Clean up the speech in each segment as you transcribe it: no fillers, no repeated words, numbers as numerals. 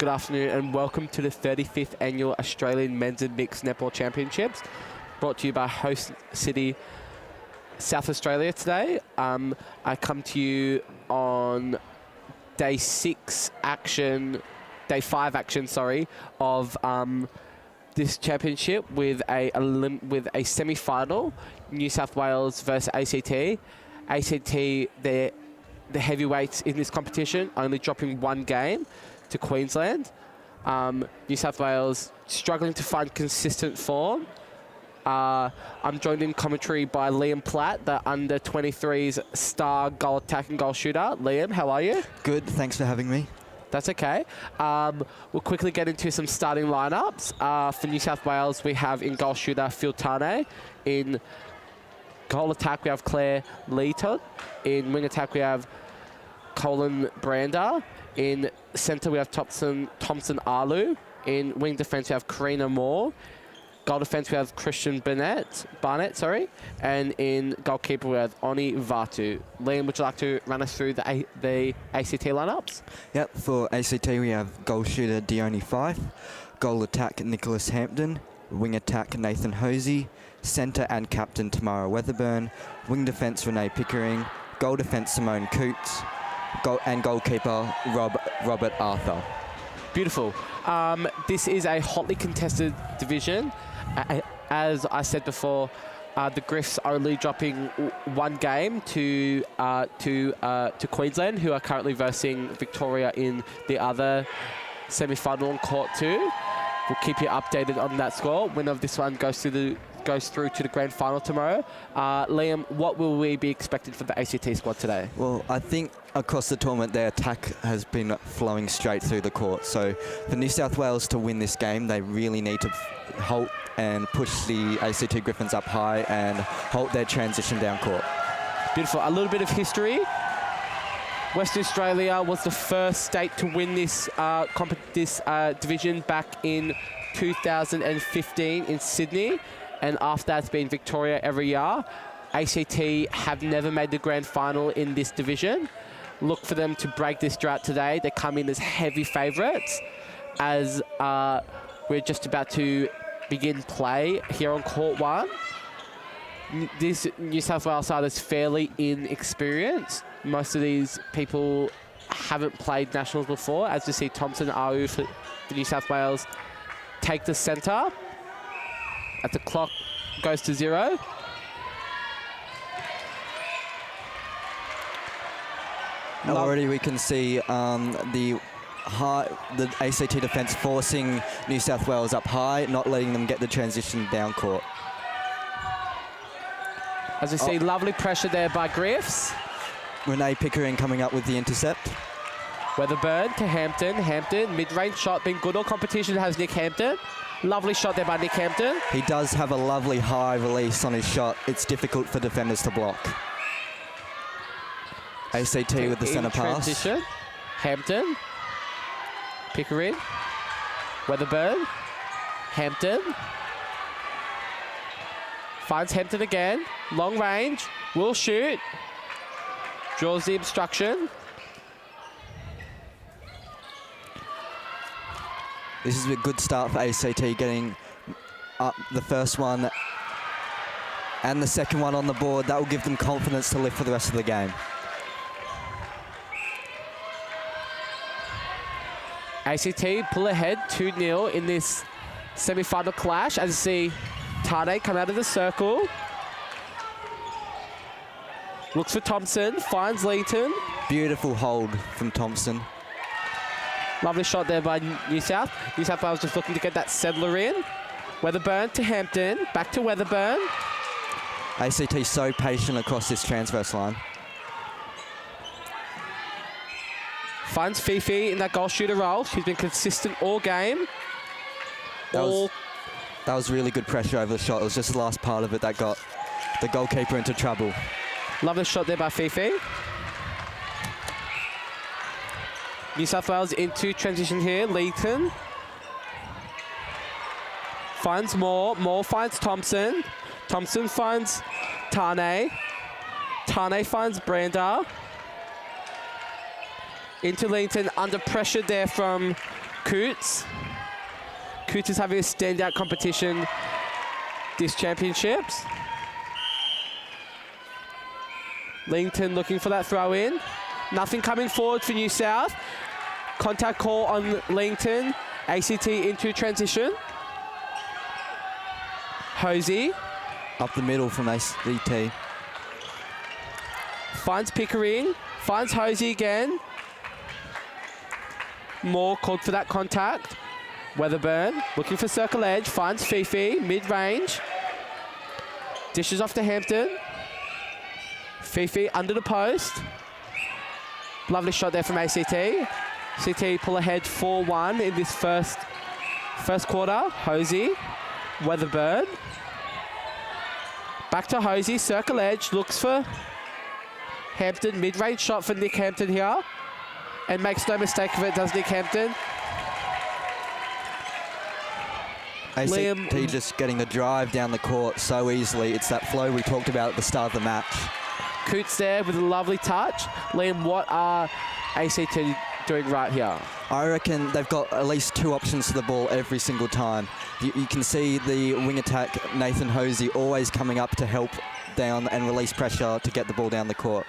Good afternoon and welcome to the 35th Annual Australian Men's and Mixed Netball Championships, brought to you by host city South Australia today. I come to you on day 5 action, of this championship with a semi-final, New South Wales versus ACT. ACT, the heavyweights in this competition, only dropping one game to Queensland. New South Wales struggling to find consistent form. I'm joined in commentary by Liam Platt, the under-23's star goal attack and goal shooter. Liam, how are you? Good, thanks for having me. That's okay. We'll quickly get into some starting lineups. For New South Wales, we have in goal shooter Phil Tane. In goal attack, we have Claire Leaton. In wing attack, we have Colin Brander. In centre, we have Thompson Arlu. In wing defence, we have Karina Moore. Goal defence, we have Christian Barnett. And in goalkeeper, we have Oni Vatu. Liam, would you like to run us through the ACT lineups? Yep, for ACT, we have goal shooter Dione Fife, goal attack Nicholas Hampton, wing attack Nathan Hosey, centre and captain Tamara Weatherburn, wing defence Renee Pickering, goal defence Simone Coots, and goalkeeper Robert Arthur. Beautiful. This is a hotly contested division. As I said before, the Griffs only dropping one game to Queensland, who are currently versing Victoria in the other semi-final on court 2. We'll keep you updated on that score. Winner of this one goes through to the grand final tomorrow. Liam, what will we be expecting from the ACT squad today? Well, I think across the tournament, their attack has been flowing straight through the court. So for New South Wales to win this game, they really need to halt and push the ACT Griffins up high and halt their transition down court. Beautiful. A little bit of history. Western Australia was the first state to win this division back in 2015 in Sydney. And after that, it's been Victoria every year. ACT have never made the grand final in this division. Look for them to break this drought today. They come in as heavy favourites, as we're just about to begin play here on court 1. This New South Wales side is fairly inexperienced. Most of these people haven't played nationals before. As you see, Thompson Aru for New South Wales take the centre. As the clock goes to 0. Already we can see the ACT defence forcing New South Wales up high, not letting them get the transition down court. As we see, lovely pressure there by Griffs. Renee Pickering coming up with the intercept. Weatherburn to Hampton. Hampton, mid-range shot, being good all competition, has Nick Hampton. Lovely shot there by Nick Hampton. He does have a lovely high release on his shot. It's difficult for defenders to block. ACT with the centre pass. Transition. Hampton. Pickering. Weatherburn. Hampton. Finds Hampton again. Long range. Will shoot. Draws the obstruction. This is a good start for ACT, getting up the first one and the second one on the board. That will give them confidence to live for the rest of the game. ACT pull ahead 2-0 in this semi-final clash. As you see, Tane come out of the circle. Looks for Thompson, finds Leaton. Beautiful hold from Thompson. Lovely shot there by New South. New South Wales just looking to get that settler in. Weatherburn to Hampton, back to Weatherburn. ACT so patient across this transverse line. Finds Fifi in that goal shooter role. She's been consistent all game. That was really good pressure over the shot. It was just the last part of it that got the goalkeeper into trouble. Lovely shot there by Fifi. New South Wales into transition here. Leaton finds Moore. Moore finds Thompson. Thompson finds Tane. Tane finds Brander. Into Leaton, under pressure there from Coots. Coots is having a standout competition this championships. Leamington looking for that throw in. Nothing coming forward for New South. Contact call on Leamington. ACT into transition. Hosey. Up the middle from ACT. Finds Pickering. Finds Hosey again. Moore called for that contact. Weatherburn looking for circle edge. Finds Fifi. Mid-range. Dishes off to Hampton. Fifi under the post. Lovely shot there from ACT. CT pull ahead 4-1 in this first quarter. Hosey. Weatherburn. Back to Hosey. Circle edge. Looks for Hampton. Mid-range shot for Nick Hampton here. And makes no mistake of it, does Nick Hampton. ACT Liam just getting the drive down the court so easily. It's that flow we talked about at the start of the match. Coots there with a lovely touch. Liam, what are ACT doing right here? I reckon they've got at least 2 options to the ball every single time. You can see the wing attack, Nathan Hosey, always coming up to help down and release pressure to get the ball down the court.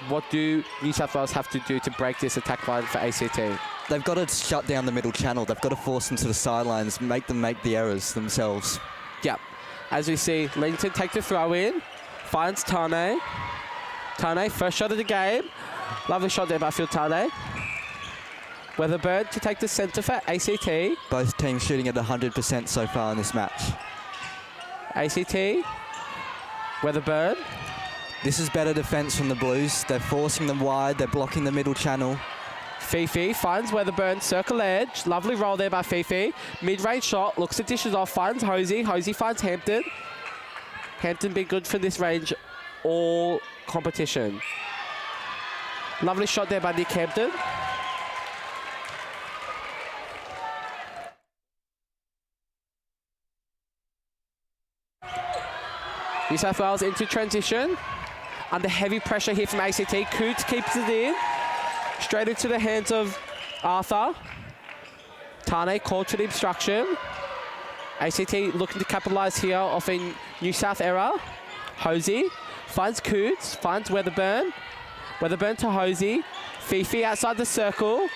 What do New South Wales have to do to break this attack line for ACT? They've got to shut down the middle channel. They've got to force them to the sidelines, make them make the errors themselves. Yep. As we see, Leamington take the throw in. Finds Tane. Tane, first shot of the game. Lovely shot there by Phil Tane. Weatherbird to take the centre for ACT. Both teams shooting at 100% so far in this match. ACT. Weatherbird. This is better defence from the Blues. They're forcing them wide. They're blocking the middle channel. Fifi finds Weatherburn, circle edge. Lovely roll there by Fifi. Mid-range shot, looks at dishes off, finds Hosey. Hosey finds Hampton. Hampton been good for this range all competition. Lovely shot there by Nick Hampton. New South Wales into transition. Under heavy pressure here from ACT. Coots keeps it in. Straight into the hands of Arthur. Tane called for the obstruction. ACT looking to capitalise here off a New South error. Hosey finds Coots, finds Weatherburn. Weatherburn to Hosey. Fifi outside the circle.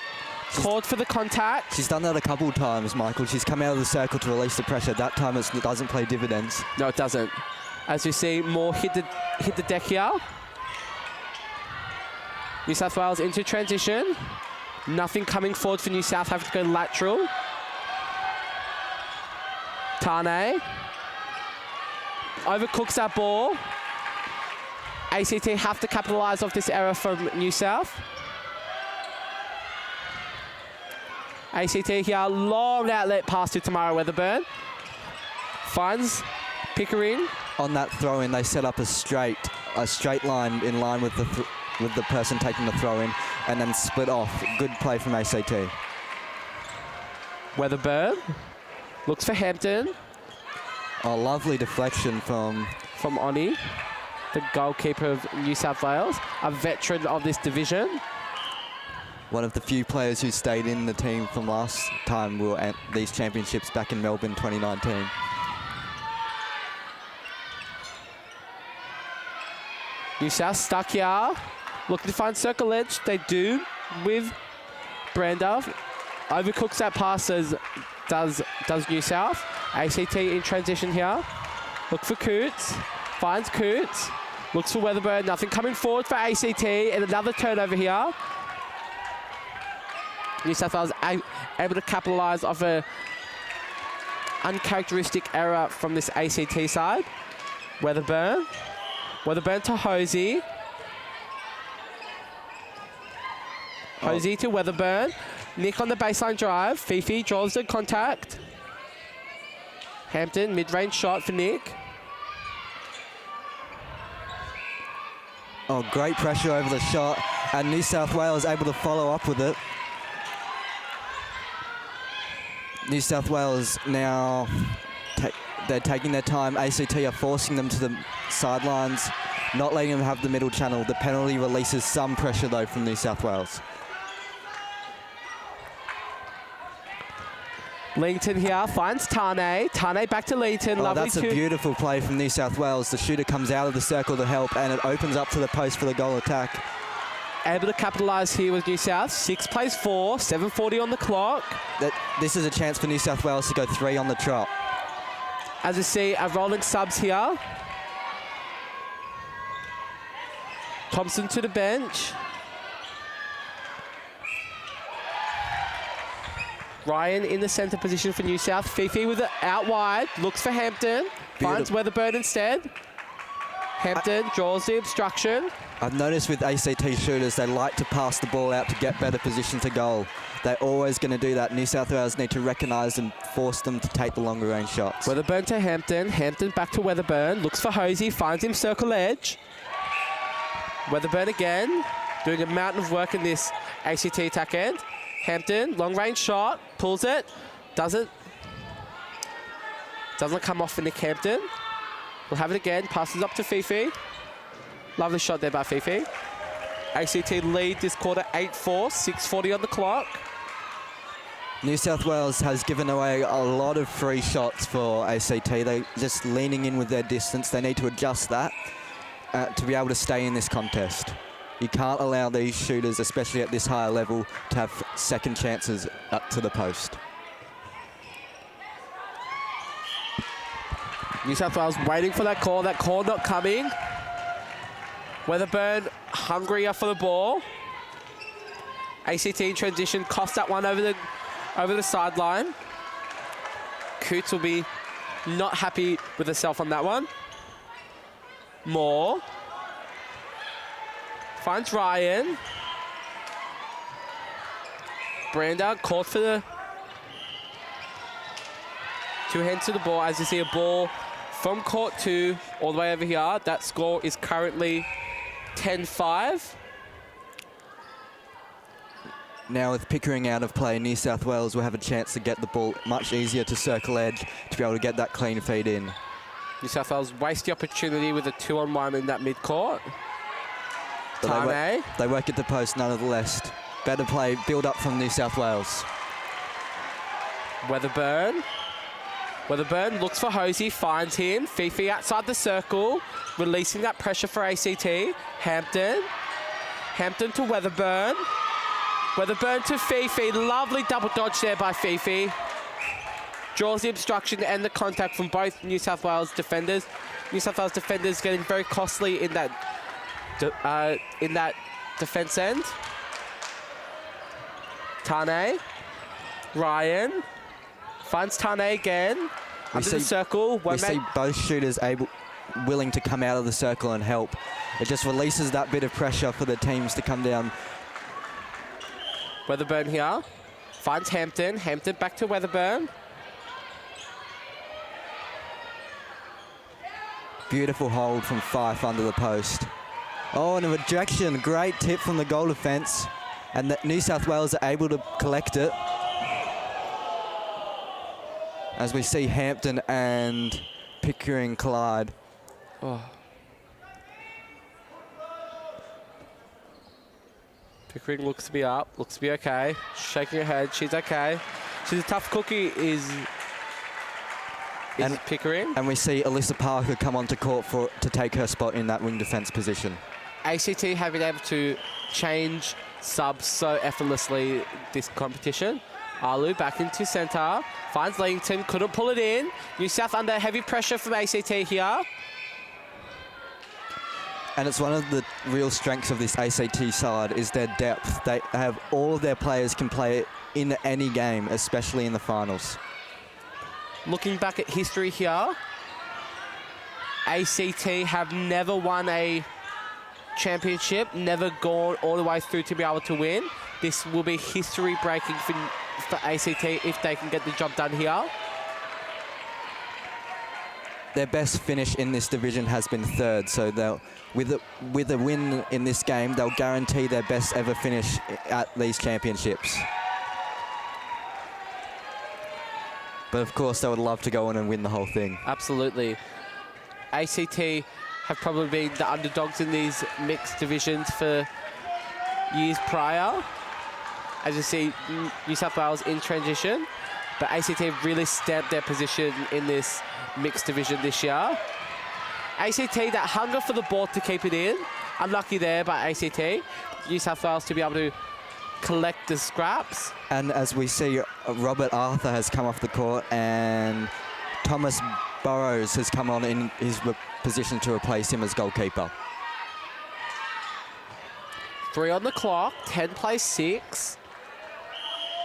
Called for the contact. She's done that a couple of times, Michael. She's come out of the circle to release the pressure. That time it doesn't play dividends. No, it doesn't. As we see, Moore hit the deck here. New South Wales into transition. Nothing coming forward for New South, having to go lateral. Tane overcooks that ball. ACT have to capitalise off this error from New South. ACT here, long outlet pass to Tamara Weatherburn. Finds Pickering. On that throw-in, they set up a straight line in line with the person taking the throw-in, and then split off. Good play from ACT. Weatherburn looks for Hampton. A lovely deflection from Oni, the goalkeeper of New South Wales, a veteran of this division. one of the few players who stayed in the team from last time we were at these championships back in Melbourne 2019. New South stuck here, looking to find circle edge. They do with Branda. Overcooks that pass as does New South. ACT in transition here. Look for Coots. Finds Coots. Looks for Weatherburn. Nothing coming forward for ACT. And another turnover here. New South Wales able to capitalise off a uncharacteristic error from this ACT side. Weatherburn. Weatherburn to Hosey. Hosey to Weatherburn. Nick on the baseline drive. Fifi draws the contact. Hampton, mid-range shot for Nick. Oh, great pressure over the shot, and New South Wales able to follow up with it. New South Wales now, they're taking their time. ACT are forcing them to the sidelines, not letting them have the middle channel. The penalty releases some pressure, though, from New South Wales. Leington here finds Tane. Tane back to Leington. Oh, Lovely that's a beautiful play from New South Wales. The shooter comes out of the circle to help, and it opens up to the post for the goal attack. Able to capitalise here with New South. 6 plays 4, 7:40 on the clock. This is a chance for New South Wales to go 3 on the trot. As you see, a rolling subs here. Thompson to the bench. Ryan in the centre position for New South. Fifi with it out wide. Looks for Hampton. Finds Weatherburn instead. Hampton draws the obstruction. I've noticed with ACT shooters, they like to pass the ball out to get better position to goal. They're always going to do that. New South Wales need to recognise and force them to take the longer range shots. Weatherburn to Hampton. Hampton back to Weatherburn. Looks for Hosey. Finds him circle edge. Weatherburn again. Doing a mountain of work in this ACT attack end. Hampton, long range shot. Pulls it. Doesn't come off for Nick Hampton. We'll have it again. Passes up to Fifi. Lovely shot there by Fifi. ACT lead this quarter 8-4, 6:40 on the clock. New South Wales has given away a lot of free shots for ACT. They're just leaning in with their distance. They need to adjust that to be able to stay in this contest. You can't allow these shooters, especially at this higher level, to have second chances up to the post. New South Wales waiting for that call not coming. Weatherburn hungrier for the ball. ACT in transition, cost that one over the sideline. Coots will be not happy with herself on that one. Moore. Finds Ryan. Brander caught for the 2 hands to the ball as you see a ball from court 2 all the way over here. That score is currently 10-5. Now with Pickering out of play, New South Wales will have a chance to get the ball much easier to circle edge to be able to get that clean feed in. New South Wales waste the opportunity with a 2-on-1 in that mid-court. But they work at the post nonetheless. Better play, build up from New South Wales. Weatherburn looks for Hosey, finds him. Fifi outside the circle, releasing that pressure for ACT. Hampton to Weatherburn. Weatherburn to Fifi. Lovely double dodge there by Fifi. Draws the obstruction and the contact from both New South Wales defenders. New South Wales defenders getting very costly in that defence end. Tane. Ryan. Finds Tane again. Under the circle. We see both shooters willing to come out of the circle and help. It just releases that bit of pressure for the teams to come down. Weatherburn here. Finds Hampton. Hampton back to Weatherburn. Beautiful hold from Fife under the post. Oh, and a rejection. Great tip from the goal defence. And that New South Wales are able to collect it. As we see Hampton and Pickering collide. Oh. Pickering looks to be up, looks to be okay. Shaking her head, she's okay. She's a tough cookie, is Pickering. And we see Alyssa Parker come onto court to take her spot in that wing defence position. ACT have been able to change subs so effortlessly this competition. Alu back into centre, finds Leington, couldn't pull it in. New South under heavy pressure from ACT here. And it's one of the real strengths of this ACT side is their depth. They have all of their players can play in any game, especially in the finals. Looking back at history here, ACT have never won a championship, never gone all the way through to be able to win. This will be history breaking for ACT if they can get the job done here. Their best finish in this division has been third, so they'll, with a win in this game, they'll guarantee their best ever finish at these championships. But of course, they would love to go on and win the whole thing. Absolutely. ACT have probably been the underdogs in these mixed divisions for years prior. As you see, New South Wales in transition. But ACT really stamped their position in this mixed division this year. ACT, that hunger for the ball to keep it in. Unlucky there by ACT. New South Wales to be able to collect the scraps. And as we see, Robert Arthur has come off the court and Thomas Burrows has come on in his position to replace him as goalkeeper. 3 on the clock, 10 plays 6.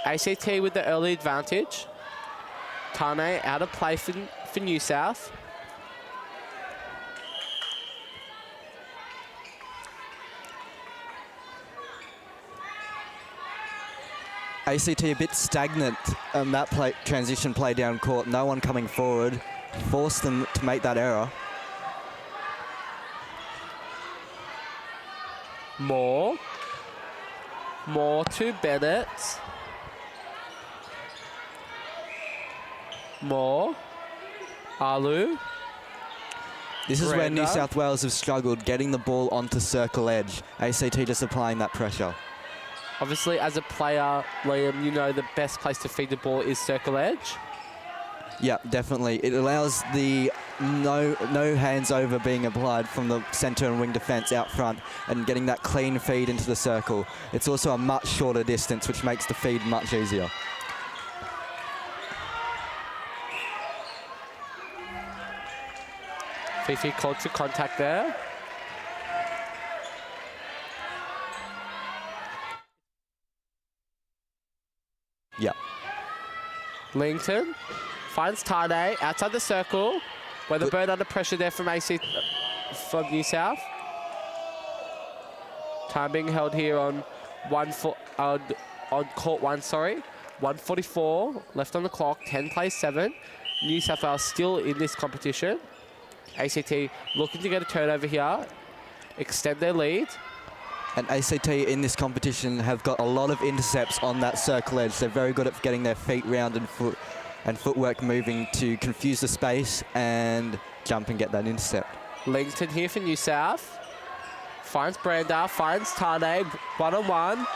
ACT with the early advantage. Tane out of play for New South. ACT a bit stagnant on that transition play down court. No one coming forward. Forced them to make that error. More to Bennett. More. Alu. This is where Brenda. New South Wales have struggled getting the ball onto circle edge. ACT just applying that pressure. Obviously, as a player, Liam, you know the best place to feed the ball is circle edge. Yeah, definitely. It allows the no hands over being applied from the centre and wing defence out front and getting that clean feed into the circle. It's also a much shorter distance, which makes the feed much easier. Fifi called for contact there. Yeah. Linton finds Tane outside the circle. Weatherburn under pressure there from from New South. Time being held here on court 1, sorry. 1:44 left on the clock, 10 plays 7. New South Wales still in this competition. ACT looking to get a turnover here, extend their lead. And ACT in this competition have got a lot of intercepts on that circle edge. They're very good at getting their feet round and footwork moving to confuse the space and jump and get that intercept. Langton here for New South. Finds Branda, finds Tane, one-on-one.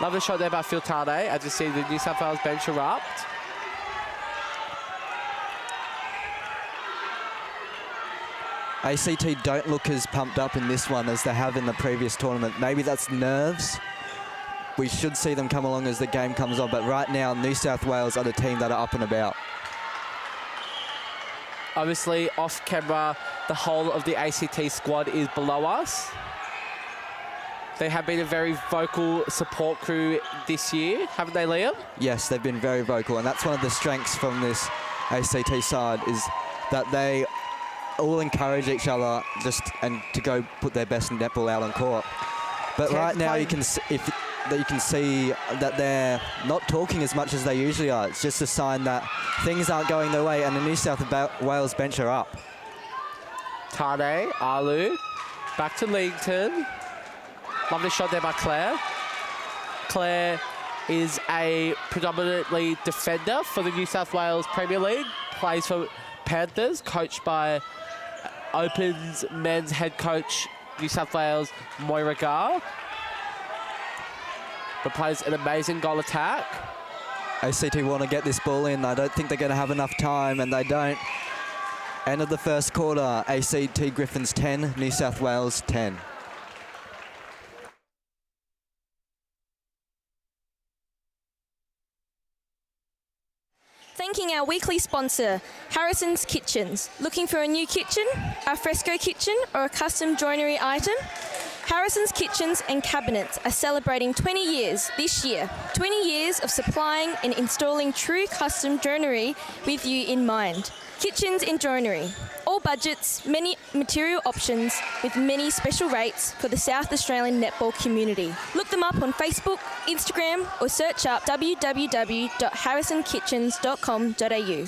Lovely shot there by Phil Tane, as you see the New South Wales bench erupt. ACT don't look as pumped up in this one as they have in the previous tournament. Maybe that's nerves. We should see them come along as the game comes on, but right now New South Wales are the team that are up and about. Obviously, off camera, the whole of the ACT squad is below us. They have been a very vocal support crew this year, haven't they, Liam? Yes, they've been very vocal, and that's one of the strengths from this ACT side is that they all encourage each other and to go put their best netball out on court. But right now you can see that they're not talking as much as they usually are. It's just a sign that things aren't going their way, and the New South Wales bench are up. Tane, Alu, back to Leington. Lovely shot there by Claire. Claire is a predominantly defender for the New South Wales Premier League. Plays for Panthers, coached by Opens men's head coach, New South Wales, Moira Gar. But plays an amazing goal attack. ACT want to get this ball in. I don't think they're going to have enough time, and they don't. End of the first quarter, ACT Griffins 10, New South Wales 10. Thanking our weekly sponsor, Harrison's Kitchens. Looking for a new kitchen, a fresco kitchen, or a custom joinery item? Harrison's Kitchens and Cabinets are celebrating 20 years this year. 20 years of supplying and installing true custom joinery with you in mind. Kitchens and Joinery. All budgets, many material options, with many special rates for the South Australian netball community. Look them up on Facebook, Instagram, or search up www.harrisonkitchens.com.au.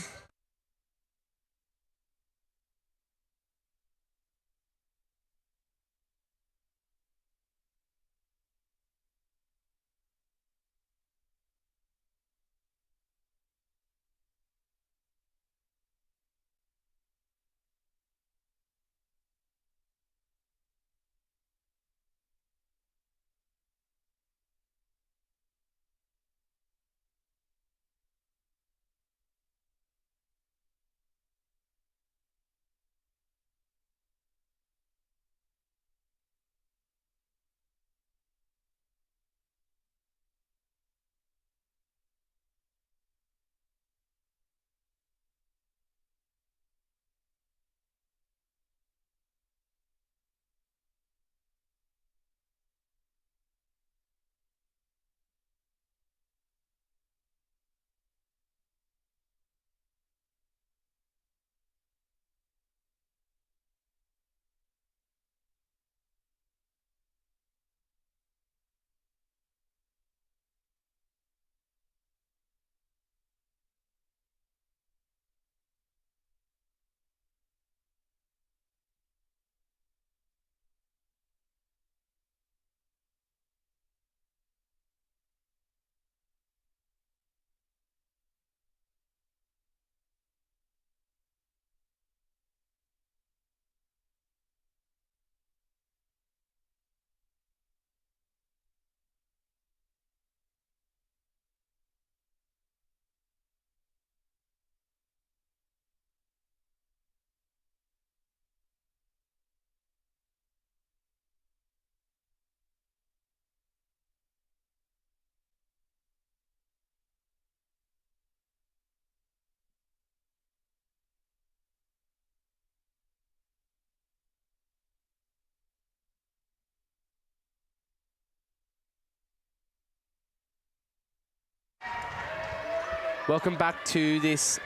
Welcome back to this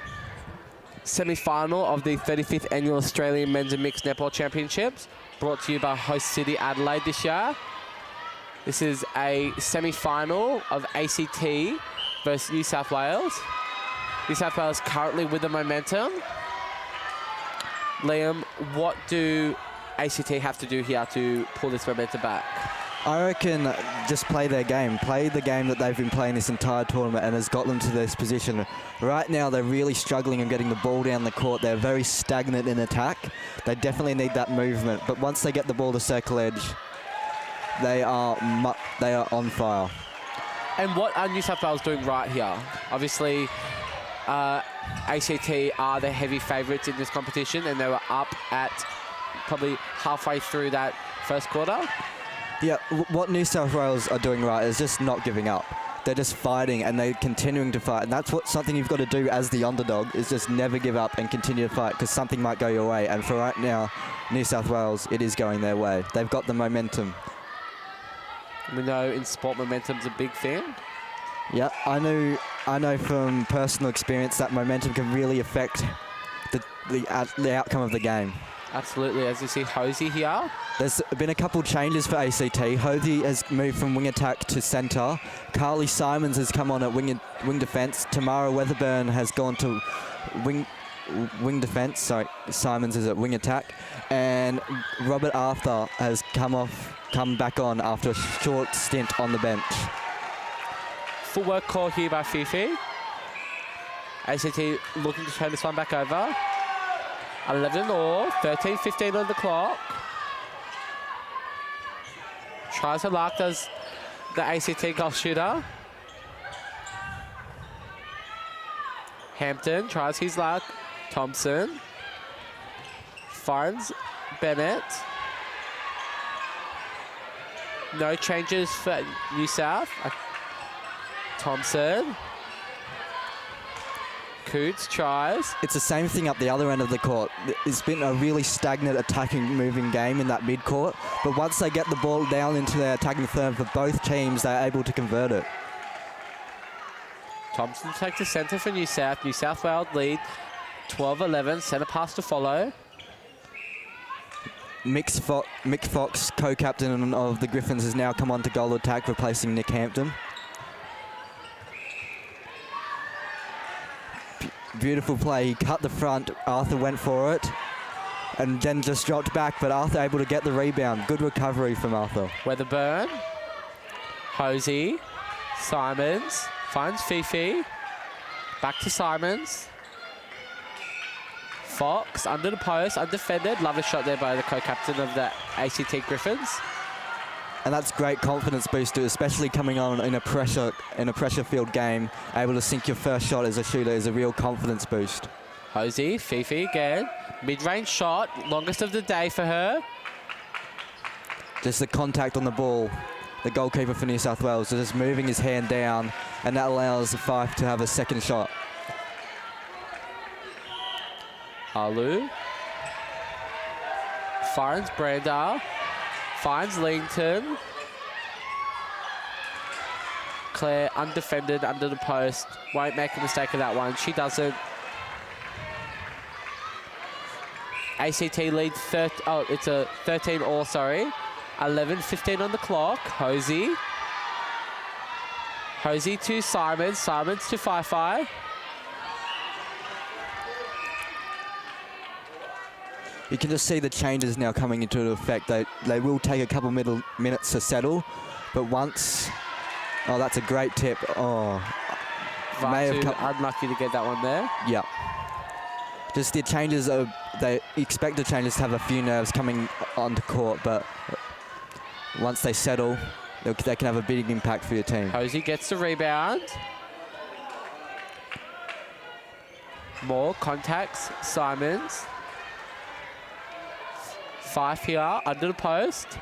semi-final of the 35th Annual Australian Men's and Mixed Netball Championships, brought to you by host city Adelaide this year. This is a semi-final of ACT versus New South Wales. New South Wales currently with the momentum. Liam, what do ACT have to do here to pull this momentum back? I reckon just play their game. Play the game that they've been playing this entire tournament and has got them to this position. Right now, they're really struggling in getting the ball down the court. They're very stagnant in attack. They definitely need that movement. But once they get the ball to circle edge, they are on fire. And what are New South Wales doing right here? Obviously, ACT are the heavy favourites in this competition, and they were up at probably halfway through that first quarter. Yeah, what New South Wales are doing right is just not giving up. They're just fighting, and they're continuing to fight. And that's something you've got to do as the underdog, is just never give up and continue to fight, because something might go your way. And for right now, New South Wales, it is going their way. They've got the momentum. We know in sport momentum's a big thing. Yeah, I know from personal experience that momentum can really affect the outcome of the game. Absolutely, as you see Hosey here. There's been a couple changes for ACT. Hosey has moved from wing attack to centre. Carly Simons has come on at wing defence. Tamara Weatherburn has gone to wing defence. Sorry, Simons is at wing attack. And Robert Arthur has come back on after a short stint on the bench. Footwork call here by Fifi. ACT looking to turn this one back over. 11 or 13-15 on the clock. Tries her luck, does the ACT goal shooter. Hampton tries his luck. Thompson finds Bennett. No changes for New South. Thompson. Coots tries. It's the same thing up the other end of the court. It's been a really stagnant attacking moving game in that mid-court, but once they get the ball down into their attacking third for both teams, they're able to convert it. Thompson takes the centre for New South. New South Wales lead 12-11, centre pass to follow. Mick Fox, co-captain of the Griffins, has now come on to goal attack, replacing Nick Hampton. Beautiful play. He cut the front. Arthur went for it and then just dropped back, but Arthur able to get the rebound. Good recovery from Arthur. Weatherburn. Hosey. Simons. Finds Fifi. Back to Simons. Fox under the post, undefended. Lovely shot there by the co-captain of the ACT Griffins. And that's great confidence booster, especially coming on in a pressure-filled game. Able to sink your first shot as a shooter is a real confidence boost. Hosey, Fifi again. Mid-range shot, longest of the day for her. Just the contact on the ball. The goalkeeper for New South Wales is just moving his hand down, and that allows Fife to have a second shot. Alu. Finds Branda. Finds Leington. Claire undefended under the post. Won't make a mistake of that one. She doesn't. ACT leads it's a 13 all, sorry. 11-15 on the clock. Hosey. Hosey to Simons. Simons to Fifi. You can just see the changes now coming into effect. They will take a couple minutes to settle, but once... Oh, that's a great tip. Oh, unlucky to get that one there. Yeah. Just the changes, they expect the changes to have a few nerves coming onto court, but once they settle, they can have a big impact for your team. Hosey gets the rebound. More contacts, Simons. Fife here, under the post.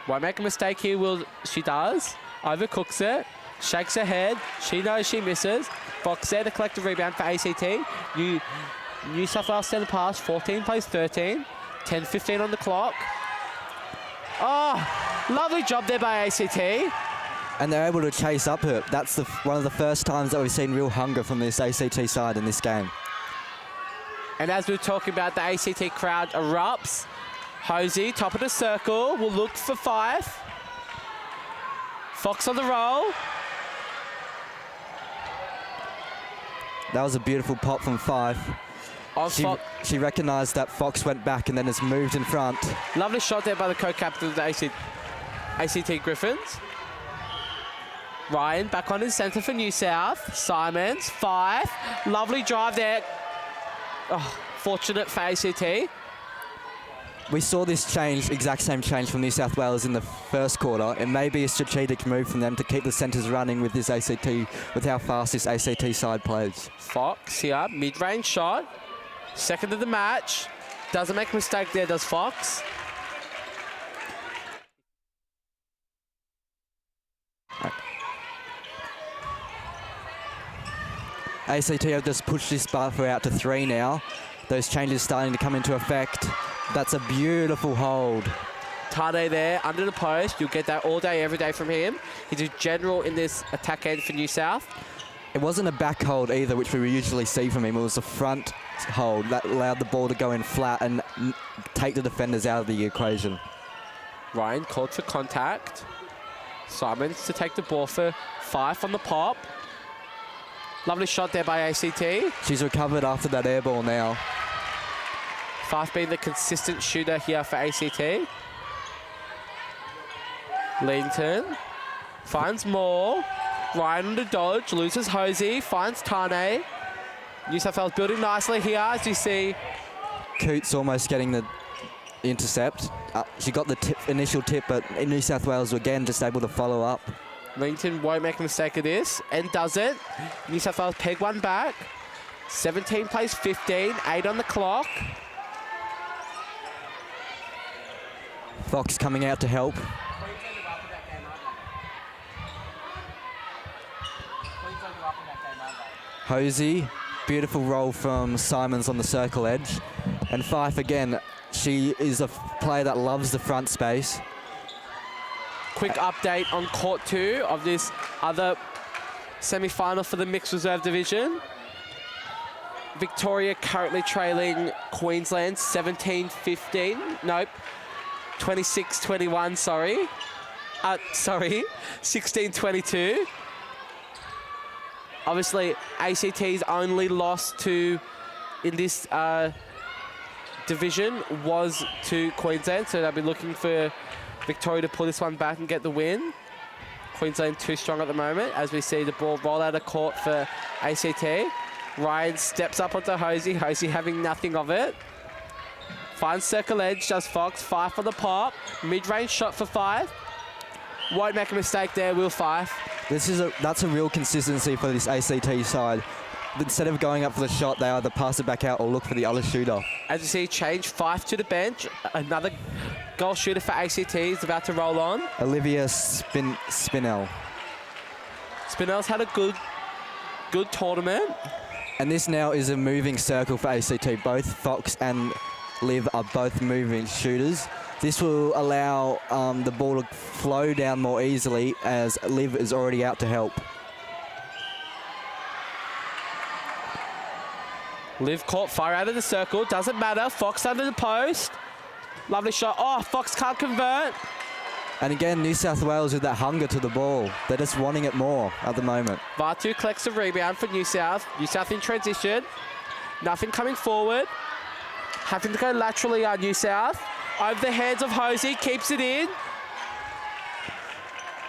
Won't make a mistake here, she does. Overcooks it, shakes her head. She knows she misses. Fox there to collect the rebound for ACT. New South Wales centre pass, 14 plays 13. 10-15 on the clock. Oh, lovely job there by ACT. And they're able to chase up her. That's one of the first times that we've seen real hunger from this ACT side in this game. And as we're talking about, the ACT crowd erupts. Hosey, top of the circle, will look for 5. Fox on the roll. That was a beautiful pop from 5. She recognised that Fox went back and then has moved in front. Lovely shot there by the co-captain of the ACT Griffins. Ryan back on in centre for New South. Simons, 5. Lovely drive there. Oh, fortunate for ACT. We saw this change, exact same change from New South Wales in the first quarter. It may be a strategic move from them to keep the centres running with this ACT, with how fast this ACT side plays. Fox here, mid-range shot. Second of the match. Doesn't make a mistake there, does Fox. ACT have just pushed this buffer out to 3 now. Those changes starting to come into effect. That's a beautiful hold. Tade there, under the post. You'll get that all day, every day from him. He's a general in this attack end for New South. It wasn't a back hold either, which we usually see from him. It was a front hold that allowed the ball to go in flat and take the defenders out of the equation. Ryan called for contact. Simons to take the ball for 5 on the pop. Lovely shot there by ACT. She's recovered after that air ball now. 5 being the consistent shooter here for ACT. Leington finds Moore. Ryan on the dodge, loses Hosey, finds Tane. New South Wales building nicely here, as you see. Coots almost getting the intercept. She got the initial tip, but New South Wales again just able to follow up. Leington won't make a mistake of this, and doesn't. New South Wales peg one back. 17 plays 15, 8 on the clock. Fox coming out to help. Hosey, beautiful roll from Simons on the circle edge. And Fife again, she is a player that loves the front space. Quick update on court 2 of this other semi-final for the mixed reserve division. Victoria currently trailing Queensland 17-15. Nope. 26-21, sorry. 16-22. Obviously, ACT's only loss in this division was to Queensland, so they'll be looking for Victoria to pull this one back and get the win. Queensland too strong at the moment, as we see the ball roll out of court for ACT. Ryan steps up onto Hosey. Hosey having nothing of it. Finds circle edge, does Fox. 5 for the pop. Mid-range shot for 5. Won't make a mistake there, will Fife. That's a real consistency for this ACT side. Instead of going up for the shot, they either pass it back out or look for the other shooter. As you see, change Fife to the bench. Another goal shooter for ACT is about to roll on. Olivia Spinell. Spinell's had a good tournament. And this now is a moving circle for ACT. Both Fox and Liv are both moving shooters. This will allow the ball to flow down more easily, as Liv is already out to help. Liv caught fire out of the circle. Doesn't matter. Fox under the post. Lovely shot. Oh, Fox can't convert. And again, New South Wales with that hunger to the ball. They're just wanting it more at the moment. Vatu collects a rebound for New South. New South in transition. Nothing coming forward. Having to go laterally on New South. Over the hands of Hosey. Keeps it in.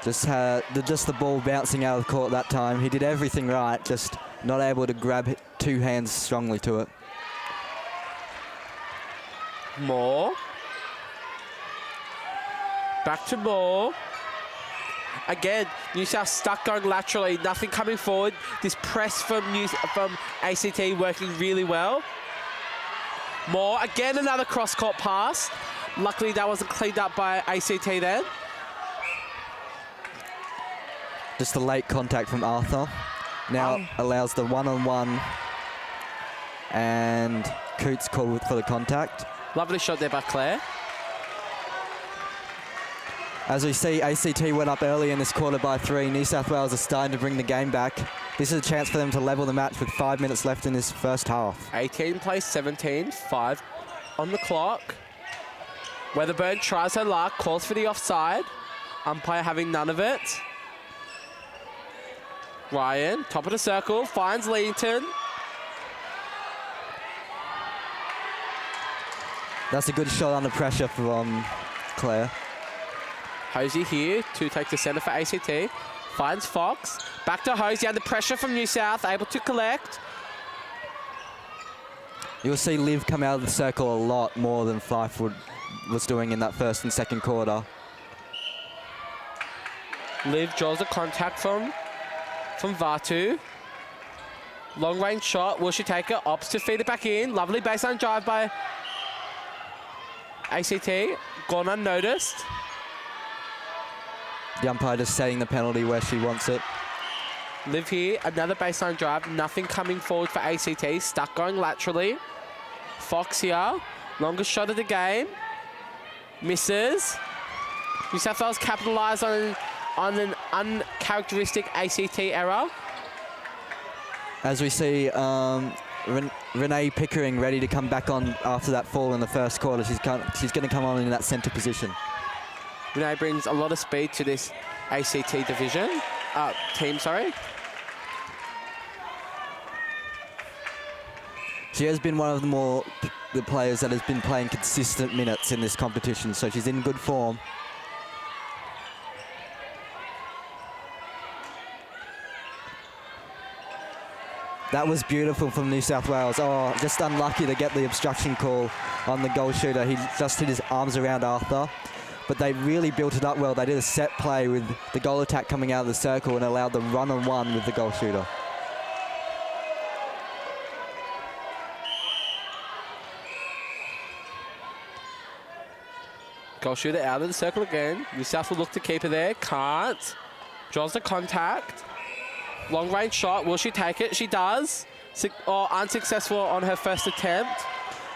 Just the ball bouncing out of the court that time. He did everything right, just not able to grab 2 hands strongly to it. Moore. Back to Moore. Again, New South stuck going laterally, nothing coming forward. This press from ACT working really well. Moore, again another cross-court pass. Luckily that wasn't cleaned up by ACT then. Just the late contact from Arthur. Now allows the one-on-one, and Coots called for the contact. Lovely shot there by Claire. As we see, ACT went up early in this quarter by 3. New South Wales are starting to bring the game back. This is a chance for them to level the match with 5 minutes left in this first half. 18 plays 17, 5 on the clock. Weatherburn tries her luck, calls for the offside. Umpire having none of it. Ryan, top of the circle, finds Leamington. That's a good shot under pressure from Claire. Hosey here to take the centre for ACT. Finds Fox. Back to Hosey under pressure from New South, able to collect. You'll see Liv come out of the circle a lot more than Fife was doing in that first and second quarter. Liv draws a contact from Vatu. Long range shot, will she take it? Opts to feed it back in. Lovely baseline drive by ACT. Gone unnoticed. The umpire just setting the penalty where she wants it. Liv here, another baseline drive. Nothing coming forward for ACT. Stuck going laterally. Fox here, longest shot of the game. Misses. New South Wales capitalise on an uncharacteristic ACT error. As we see Renee Pickering ready to come back on after that fall in the first quarter. She's going to come on in that centre position. Renee brings a lot of speed to this ACT team. She has been one of the players that has been playing consistent minutes in this competition, so she's in good form. That was beautiful from New South Wales. Oh, just unlucky to get the obstruction call on the goal shooter. He just hit his arms around Arthur. But they really built it up well. They did a set play with the goal attack coming out of the circle and allowed the run-on-one with the goal shooter. Goal shooter out of the circle again. New South will look to keep her there. Can't. Draws the contact. Long range shot. Will she take it? She does. Unsuccessful on her first attempt.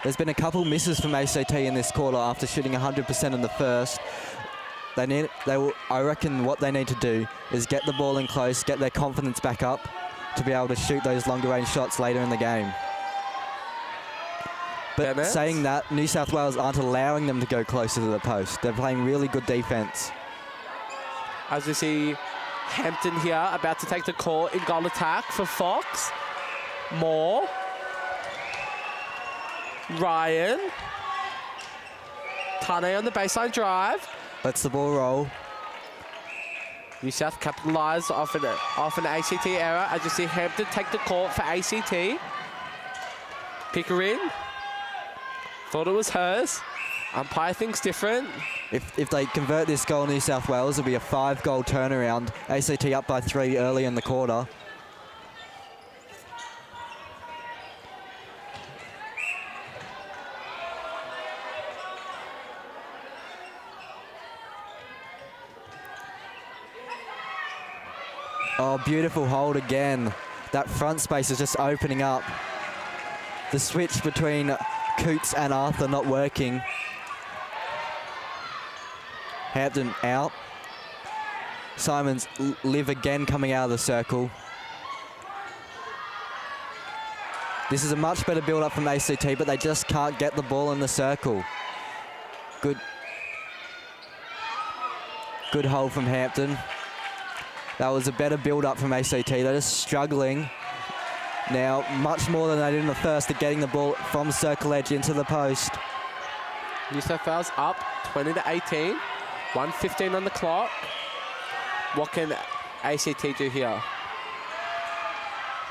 There's been a couple misses from ACT in this quarter after shooting 100% in the first. I reckon what they need to do is get the ball in close, get their confidence back up to be able to shoot those longer range shots later in the game. But Bennett. Saying that, New South Wales aren't allowing them to go closer to the post. They're playing really good defence. As we see Hampton here about to take the call in goal attack for Fox. Moore. Ryan. Tane on the baseline drive. Lets the ball roll. New South capitalise off an ACT error. As you see Hampton take the call for ACT. Pickering. Thought it was hers. Umpire thinks different. If they convert this goal, New South Wales, it'll be a 5-goal turnaround. ACT up by 3 early in the quarter. Oh, beautiful hold again. That front space is just opening up. The switch between Coots and Arthur not working. Hampton out. Simons Liv again coming out of the circle. This is a much better build-up from ACT, but they just can't get the ball in the circle. Good hold from Hampton. That was a better build-up from ACT. They're just struggling now, much more than they did in the first, at getting the ball from circle edge into the post. New South Wales up 20-18. 1:15 on the clock. What can ACT do here?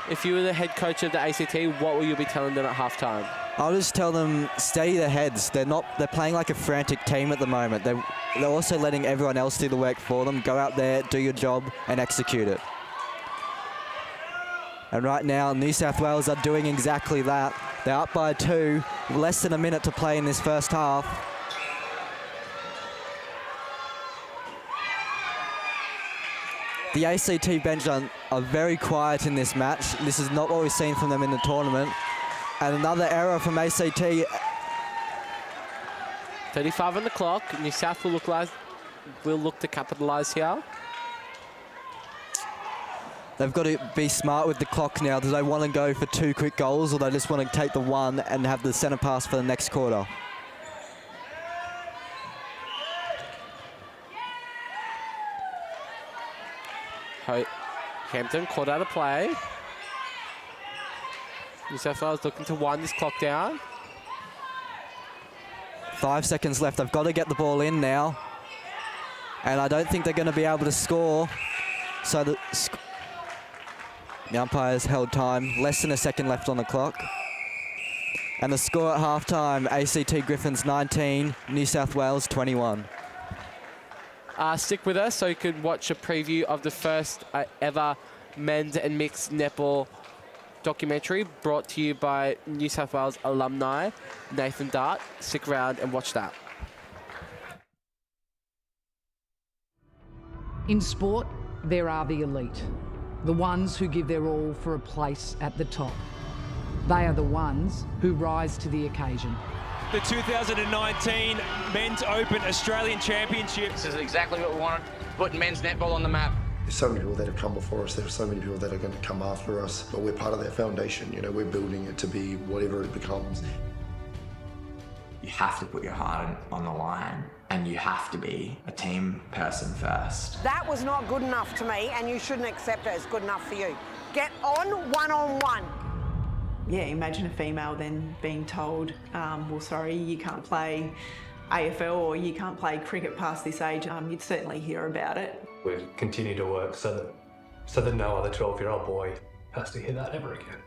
If you were the head coach of the ACT, what will you be telling them at halftime? I'll just tell them, steady their heads. They're playing like a frantic team at the moment. They're also letting everyone else do the work for them. Go out there, do your job, and execute it. And right now, New South Wales are doing exactly that. They're up by 2, less than a minute to play in this first half. The ACT bench are very quiet in this match. This is not what we've seen from them in the tournament. And another error from ACT. 35 on the clock. New South will look like will look to capitalise here. They've got to be smart with the clock now. Do they want to go for 2 quick goals, or they just want to take the one and have the centre pass for the next quarter? Hampton caught out of play. New South Wales looking to wind this clock down. 5 seconds left. They've got to get the ball in now. And I don't think they're going to be able to score. So the umpires held time. Less than a second left on the clock. And the score at halftime, ACT Griffins 19, New South Wales 21. Stick with us so you can watch a preview of the first ever men's and mixed netball documentary brought to you by New South Wales alumni Nathan Dart. Stick around and watch that. In sport, there are the elite, the ones who give their all for a place at the top. They are the ones who rise to the occasion. The 2019 Men's Open Australian Championships. This is exactly what we wanted, putting men's netball on the map. There's so many people that have come before us. There are so many people that are going to come after us, but we're part of that foundation. You know, we're building it to be whatever it becomes. You have to put your heart on the line, and you have to be a team person first. That was not good enough to me, and you shouldn't accept it as good enough for you. Get on one-on-one. Yeah, imagine a female then being told, well, sorry, you can't play AFL or you can't play cricket past this age. You'd certainly hear about it. We've continued to work so that no other 12-year-old boy has to hear that ever again.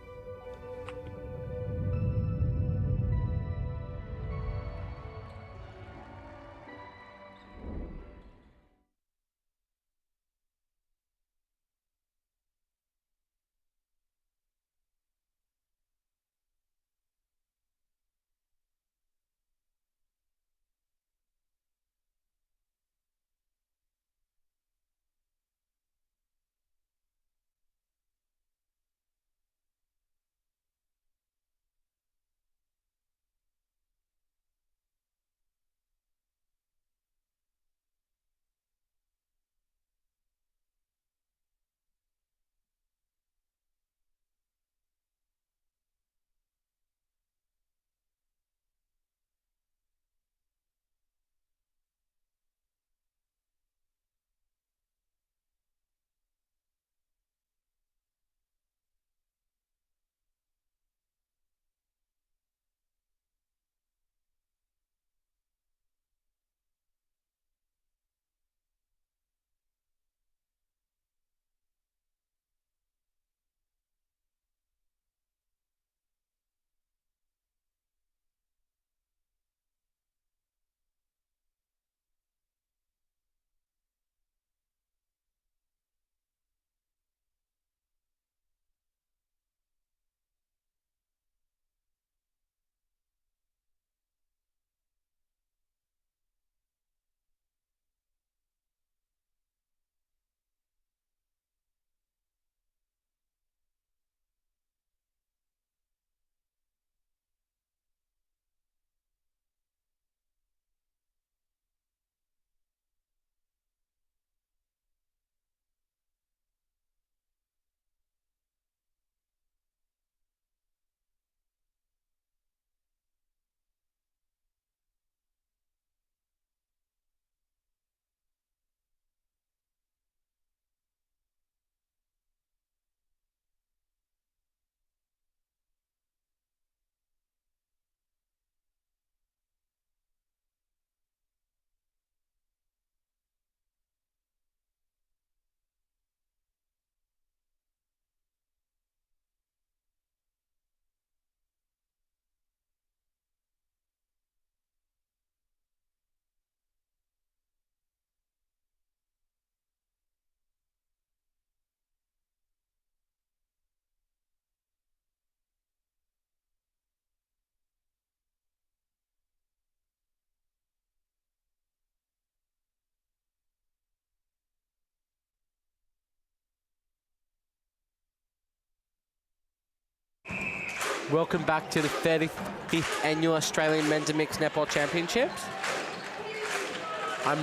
Welcome back to the 35th Annual Australian Men's and Mixed Netball Championships. I'm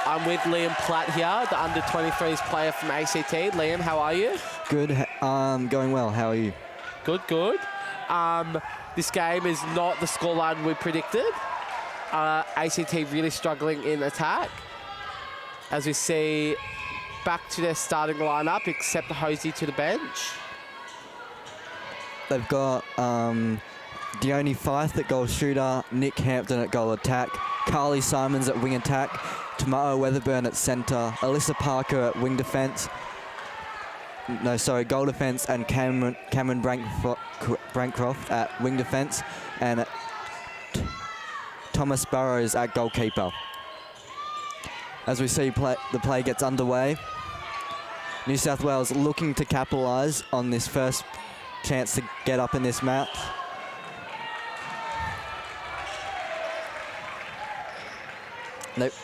I'm with Liam Platt here, the under-23s player from ACT. Liam, how are you? Good. Going well. How are you? Good, good. This game is not the scoreline we predicted. ACT really struggling in attack. As we see back to their starting lineup, except Hosey to the bench. They've got Dione Fife at goal shooter, Nick Hampton at goal attack, Carly Simons at wing attack, Tamara Weatherburn at centre, Alyssa Parker at wing defence. Goal defence, and Cameron Brancroft at wing defence, and Thomas Burrows at goalkeeper. As we see the play gets underway, New South Wales looking to capitalise on this first chance to get up in this match.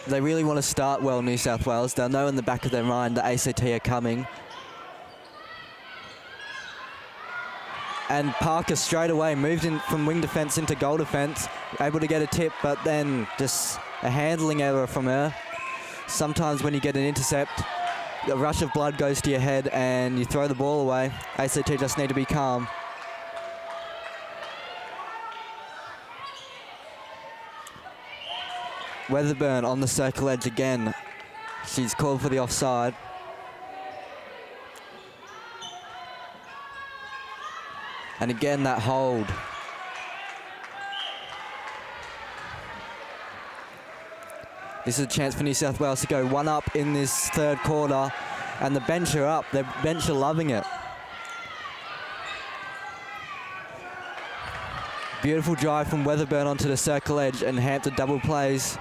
They really want to start well, New South Wales. They'll know in the back of their mind that ACT are coming. And Parker straight away moved in from wing defence into goal defence, able to get a tip, but then just a handling error from her. Sometimes when you get an intercept, a rush of blood goes to your head and you throw the ball away. ACT just need to be calm. Weatherburn on the circle edge again. She's called for the offside. And again, that hold. This is a chance for New South Wales to go one up in this third quarter, and the bench are up. The bench are loving it. Beautiful drive from Weatherburn onto the circle edge, and Hampton double plays.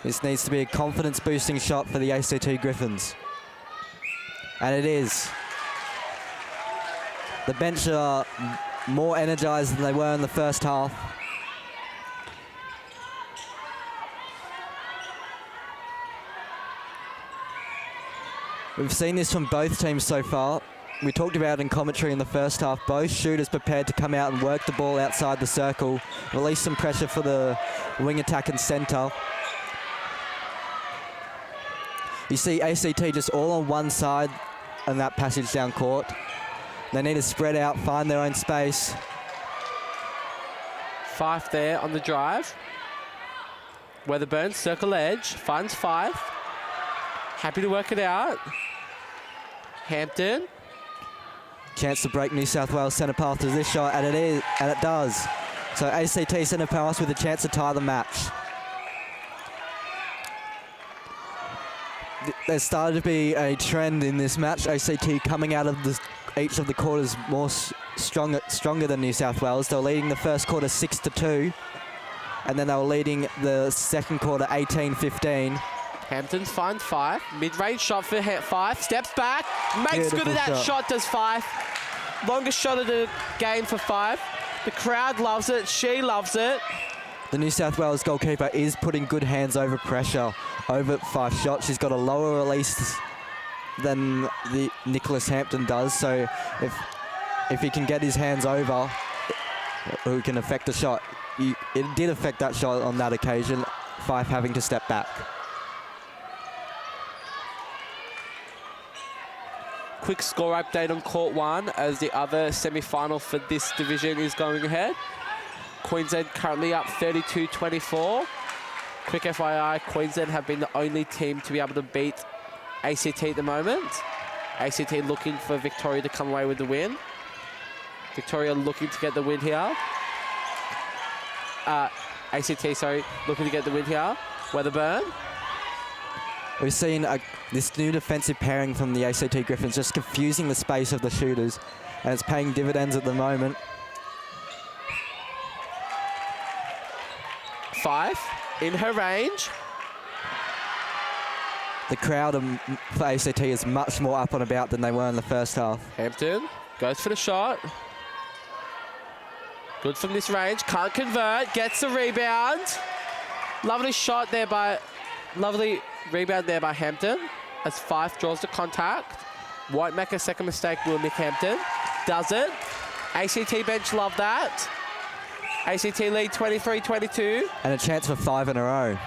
This needs to be a confidence-boosting shot for the ACT Griffins. And it is. The bench are more energised than they were in the first half. We've seen this from both teams so far. We talked about in commentary in the first half, both shooters prepared to come out and work the ball outside the circle, release some pressure for the wing attack and centre. You see ACT just all on one side in that passage down court. They need to spread out, find their own space. Fife there on the drive. Weatherburn, circle edge, finds Fife. Happy to work it out. Hampton. Chance to break New South Wales centre path to this shot, and it does. So ACT centre pass with a chance to tie the match. There's started to be a trend in this match. ACT coming out of each of the quarters more stronger than New South Wales. They were leading the first quarter 6-2, and then they were leading the second quarter 18-15. Hampton finds Fife. Mid-range shot for Fife. Steps back. Makes good of that shot, does Fife. Longest shot of the game for Fife. The crowd loves it. She loves it. The New South Wales goalkeeper is putting good hands over pressure over Fife's shot. She's got a lower release than the Nicholas Hampton does. So if he can get his hands over, who can affect the shot. It did affect that shot on that occasion. Fife having to step back. Quick score update on Court 1 as the other semi-final for this division is going ahead. Queensland currently up 32-24. Quick FYI, Queensland have been the only team to be able to beat ACT at the moment. ACT looking for Victoria to come away with the win. Victoria looking to get the win here. ACT, sorry, looking to get the win here. Weatherburn. We've seen this new defensive pairing from the ACT Griffins just confusing the space of the shooters, and it's paying dividends at the moment. Fife in her range. The crowd for ACT is much more up and about than they were in the first half. Hampton goes for the shot. Good from this range, can't convert, gets the rebound. Lovely shot there lovely rebound there by Hampton as Fife draws the contact. Won't make a second mistake, will Nick Hampton. Does it. ACT bench love that. ACT lead 23-22. And a chance for 5 in a row.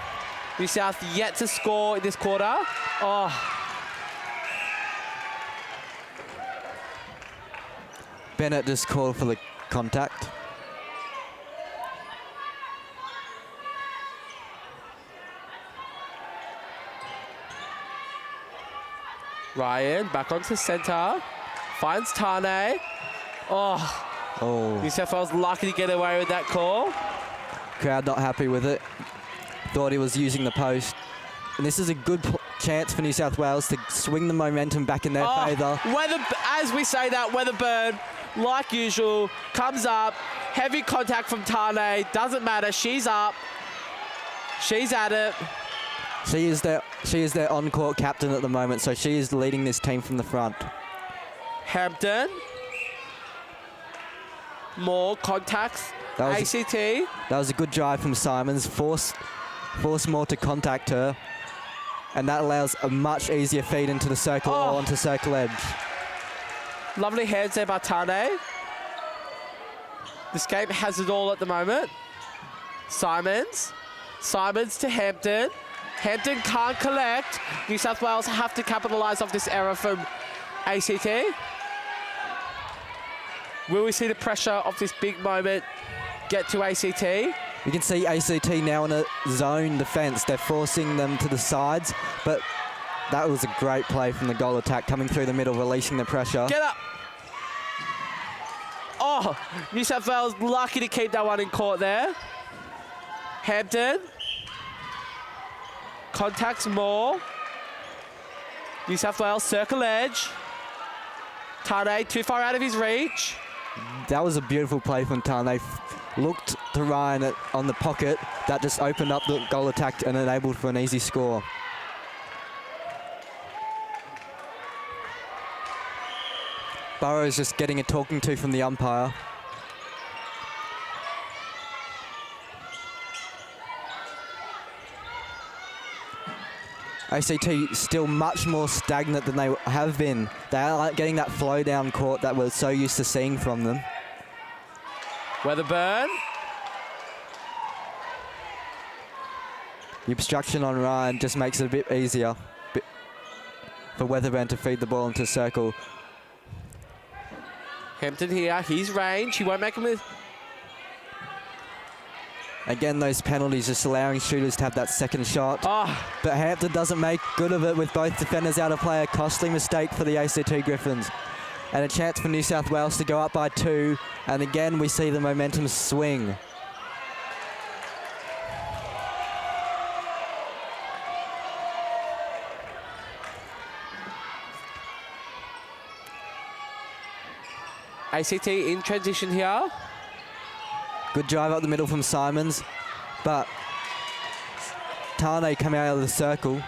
New South yet to score in this quarter. Oh. Bennett just called for the contact. Ryan back onto centre. Finds Tane. Oh. New South Wales lucky to get away with that call. Crowd not happy with it. Thought he was using the post. And this is a good chance for New South Wales to swing the momentum back in their favour. As we say that, Weatherburn, like usual, comes up. Heavy contact from Tane. Doesn't matter. She's up. She's at it. She is their on-court captain at the moment, so she is leading this team from the front. Hampton. More contacts. ACT. That was a good drive from Simons. Force Moore to contact her. And that allows a much easier feed into the circle or onto circle edge. Lovely hands there by Tane. This game has it all at the moment. Simons to Hampton. Hampton can't collect. New South Wales have to capitalise off this error from ACT. Will we see the pressure of this big moment get to ACT? You can see ACT now in a zone defence. They're forcing them to the sides, but that was a great play from the goal attack, coming through the middle, releasing the pressure. Get up! Oh, New South Wales lucky to keep that one in court there. Hampton. Contacts Moore. New South Wales circle edge. Tane too far out of his reach. That was a beautiful play from Tane. Looked to Ryan on the pocket. That just opened up the goal attack and enabled for an easy score. Burrows just getting a talking to from the umpire. ACT still much more stagnant than they have been. They are getting that flow down court that we're so used to seeing from them. Weatherburn. The obstruction on Ryan just makes it a bit easier for Weatherburn to feed the ball into circle. Hampton here, his range. He won't make him with. Again, those penalties just allowing shooters to have that second shot. But Hampton doesn't make good of it with both defenders out of play. A costly mistake for the ACT Griffins. And a chance for New South Wales to go up by 2. And again, we see the momentum swing. ACT in transition here. Good drive up the middle from Simons, but Tane coming out of the circle.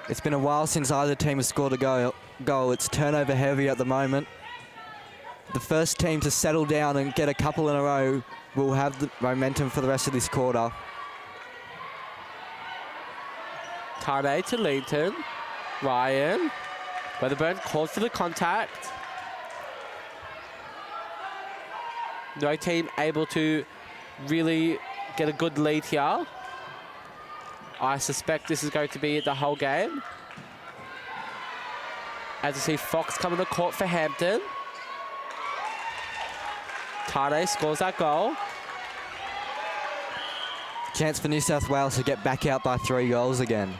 It's been a while since either team has scored a goal. It's turnover heavy at the moment. The first team to settle down and get a couple in a row will have the momentum for the rest of this quarter. Tane to Leamton. Ryan. Weatherburn called for the contact. No team able to really get a good lead here. I suspect this is going to be the whole game. As you see, Fox coming to court for Hampton. Tane scores that goal. Chance for New South Wales to get back out by 3 goals again.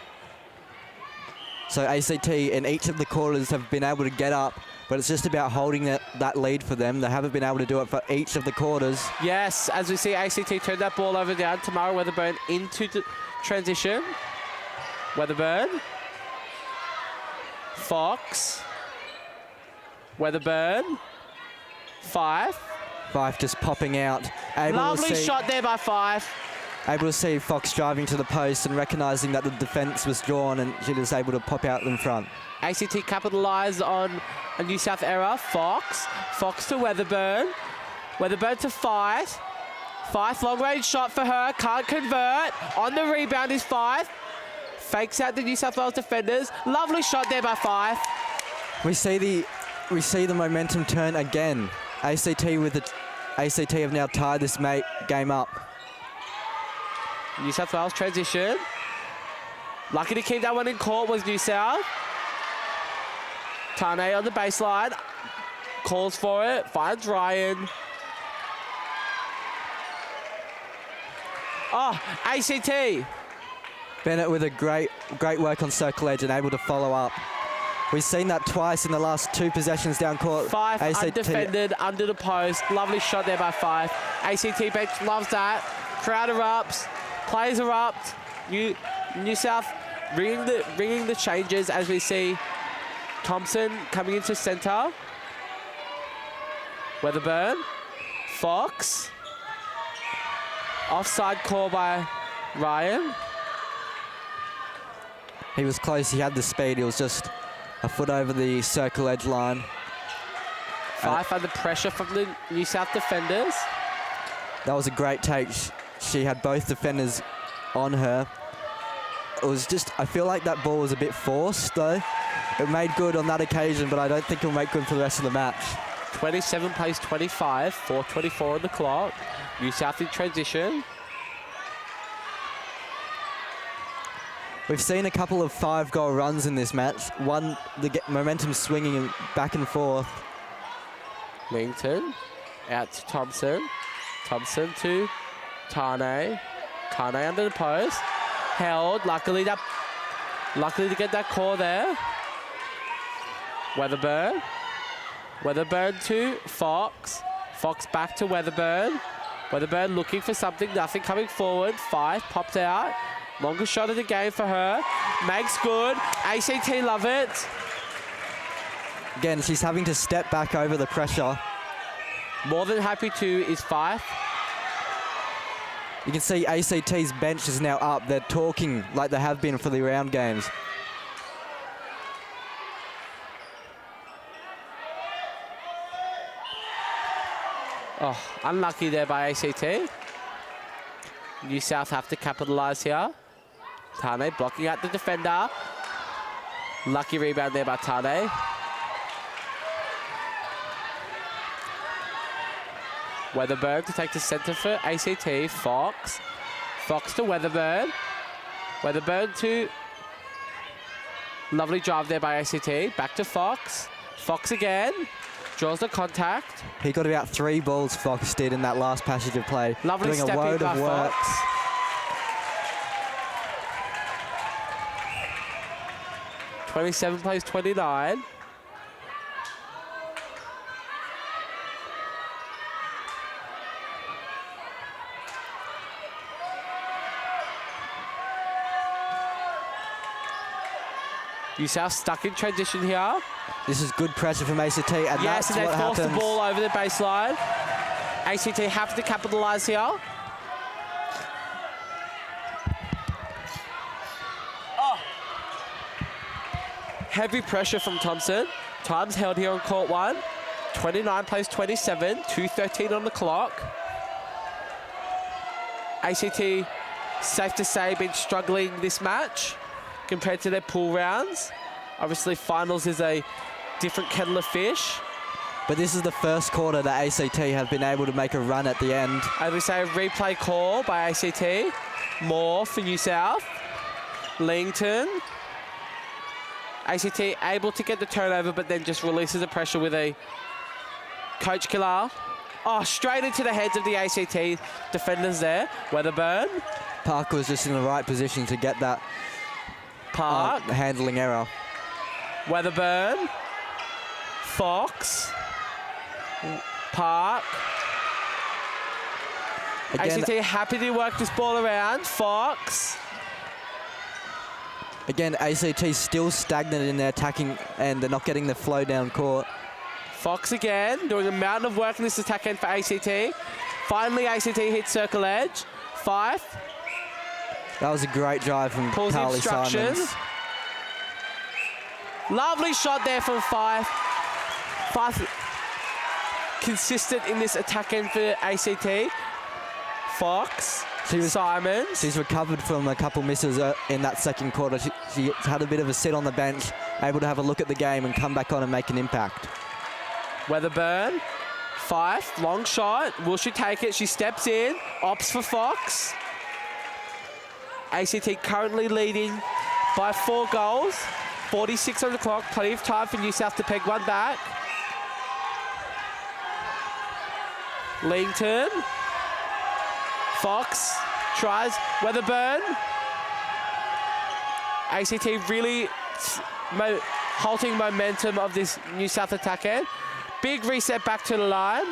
So ACT in each of the quarters have been able to get up, but it's just about holding that lead for them. They haven't been able to do it for each of the quarters. Yes, as we see ACT turn that ball over down. Tamara Weatherburn into transition. Weatherburn. Fox. Weatherburn. Fife just popping out. Lovely shot there by Fife. Able to see Fox driving to the post and recognising that the defence was drawn, and she was able to pop out in front. ACT capitalised on a New South error. Fox to Weatherburn. Weatherburn to Fife. Fife, long range shot for her, can't convert. On the rebound is Fife. Fakes out the New South Wales defenders. Lovely shot there by Fife. We see the momentum turn again. ACT have now tied this game up. New South Wales transition. Lucky to keep that one in court was New South. Tane on the baseline. Calls for it. Finds Ryan. Oh, ACT. Bennett with a great work on circle edge and able to follow up. We've seen that twice in the last 2 possessions down court. Fife undefended under the post. Lovely shot there by Fife. ACT bench loves that. Crowd erupts. Players erupt. New South ringing the changes as we see Thompson coming into centre. Weatherburn. Fox. Offside call by Ryan. He was close. He had the speed. He was just a foot over the circle edge line. Fife under pressure from the New South defenders. That was a great take. She had both defenders on her. It was just, I feel like that ball was a bit forced though. It made good on that occasion, but I don't think it'll make good for the rest of the match. 27 plays 25, 4:24 on the clock. New South in transition. We've seen a couple of 5-goal runs in this match. One, the momentum swinging back and forth. Langton out to Thompson. Thompson to Tane. Tane under the post. Held. Luckily to get that call there. Weatherburn. Weatherburn to Fox. Fox back to Weatherburn. Weatherburn looking for something. Nothing coming forward. Fife popped out. Longest shot of the game for her. Makes good. ACT love it. Again, she's having to step back over the pressure. More than happy to is Fife. You can see ACT's bench is now up. They're talking like they have been for the round games. Oh, unlucky there by ACT. New South have to capitalise here. Tane blocking out the defender. Lucky rebound there by Tane. Weatherburn to take the centre for ACT. Fox. Fox to Weatherburn. Weatherburn to... Lovely drive there by ACT. Back to Fox. Fox again. Draws the contact. He got about 3 balls, Fox did, in that last passage of play. Lovely doing step a load in by of work. Fox. '27 plays 29. New South stuck in transition here. This is good pressure from ACT, and yes, that's and they what forced happens. the ball over the baseline. ACT have to capitalise here. Oh. Heavy pressure from Thompson. Time's held here on court 1. 29 plays 27, 2:13 on the clock. ACT, safe to say, been struggling this match compared to their pool rounds. Obviously, finals is a different kettle of fish. But this is the first quarter that ACT have been able to make a run at the end. As we say, a replay call by ACT. More for New South. Langton. ACT able to get the turnover, but then just releases the pressure with a coach killer. Oh, straight into the heads of the ACT defenders there. Weatherburn. Parker was just in the right position to get that handling error. Weatherburn. Fox. Park. Again, ACT happy to work this ball around. Fox. Again, ACT still stagnant in their attacking end. They're not getting the flow down court. Fox again, doing a mountain of work in this attack end for ACT. Finally, ACT hits circle edge. Fife. That was a great drive from Carly Simons. Lovely shot there from Fife. Fife consistent in this attack end for ACT. Fox. Simons. She's recovered from a couple misses in that second quarter. She had a bit of a sit on the bench, able to have a look at the game and come back on and make an impact. Weatherburn, Fife, long shot. Will she take it? She steps in, opts for Fox. ACT currently leading by 4 goals. 46 on the clock, plenty of time for New South to peg one back. Leington. Fox tries. Weatherburn. ACT really halting momentum of this New South attack end. Big reset back to the line.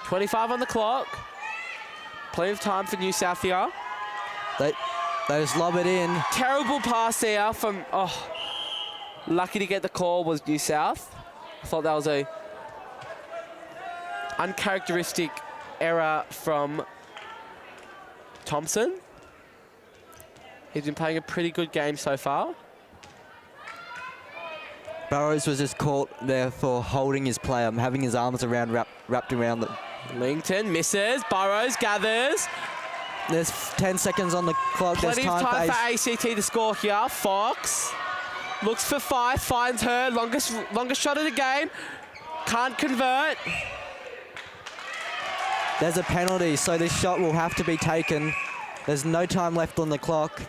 25 on the clock. Plenty of time for New South here. They just lob it in. Terrible pass there from, lucky to get the call was New South. I thought that was a uncharacteristic error from Thompson. He's been playing a pretty good game so far. Burrows was just caught there for holding his player, having his arms wrapped around the... Leington misses, Burrows gathers. There's 10 seconds on the clock. Plenty of time for ACT to score here. Fox looks for Fife, finds her, longest shot of the game. Can't convert. There's a penalty, so this shot will have to be taken. There's no time left on the clock.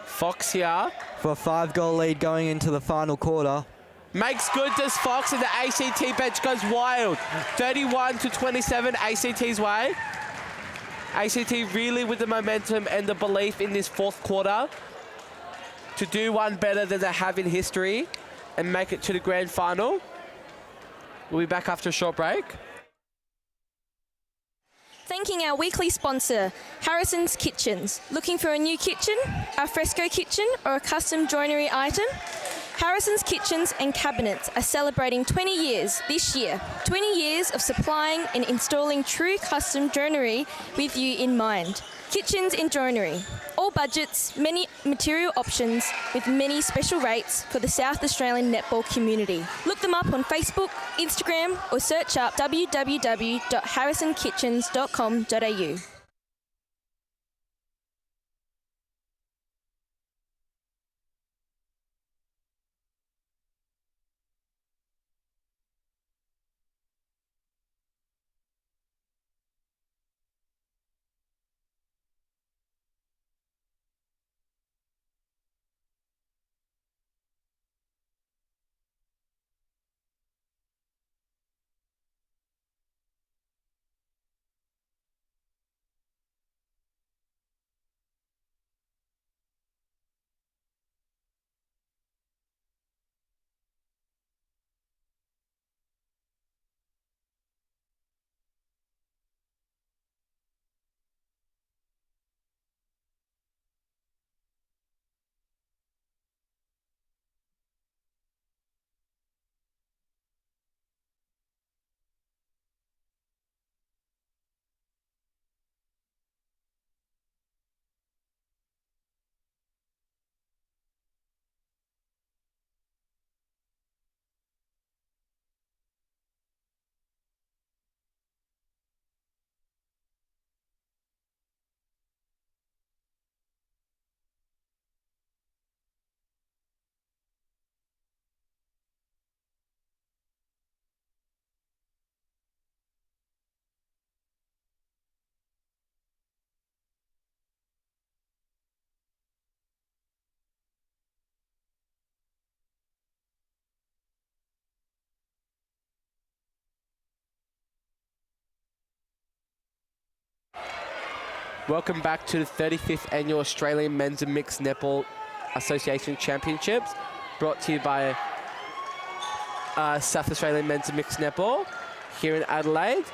Fox here. For a 5-goal lead going into the final quarter. Makes good, does Fox, and the ACT bench goes wild. 31-27, ACT's way. ACT really with the momentum and the belief in this fourth quarter to do one better than they have in history and make it to the grand final. We'll be back after a short break. Thanking our weekly sponsor, Harrison's Kitchens. Looking for a new kitchen, a fresco kitchen or a custom joinery item? Harrison's Kitchens and Cabinets are celebrating 20 years this year. 20 years of supplying and installing true custom joinery with you in mind. Kitchens and joinery. All budgets, many material options with many special rates for the South Australian netball community. Look them up on Facebook, Instagram or search up www.harrisonkitchens.com.au. Welcome back to the 35th Annual Australian Men's and Mixed Netball Association Championships, brought to you by South Australian Men's and Mixed Netball here in Adelaide.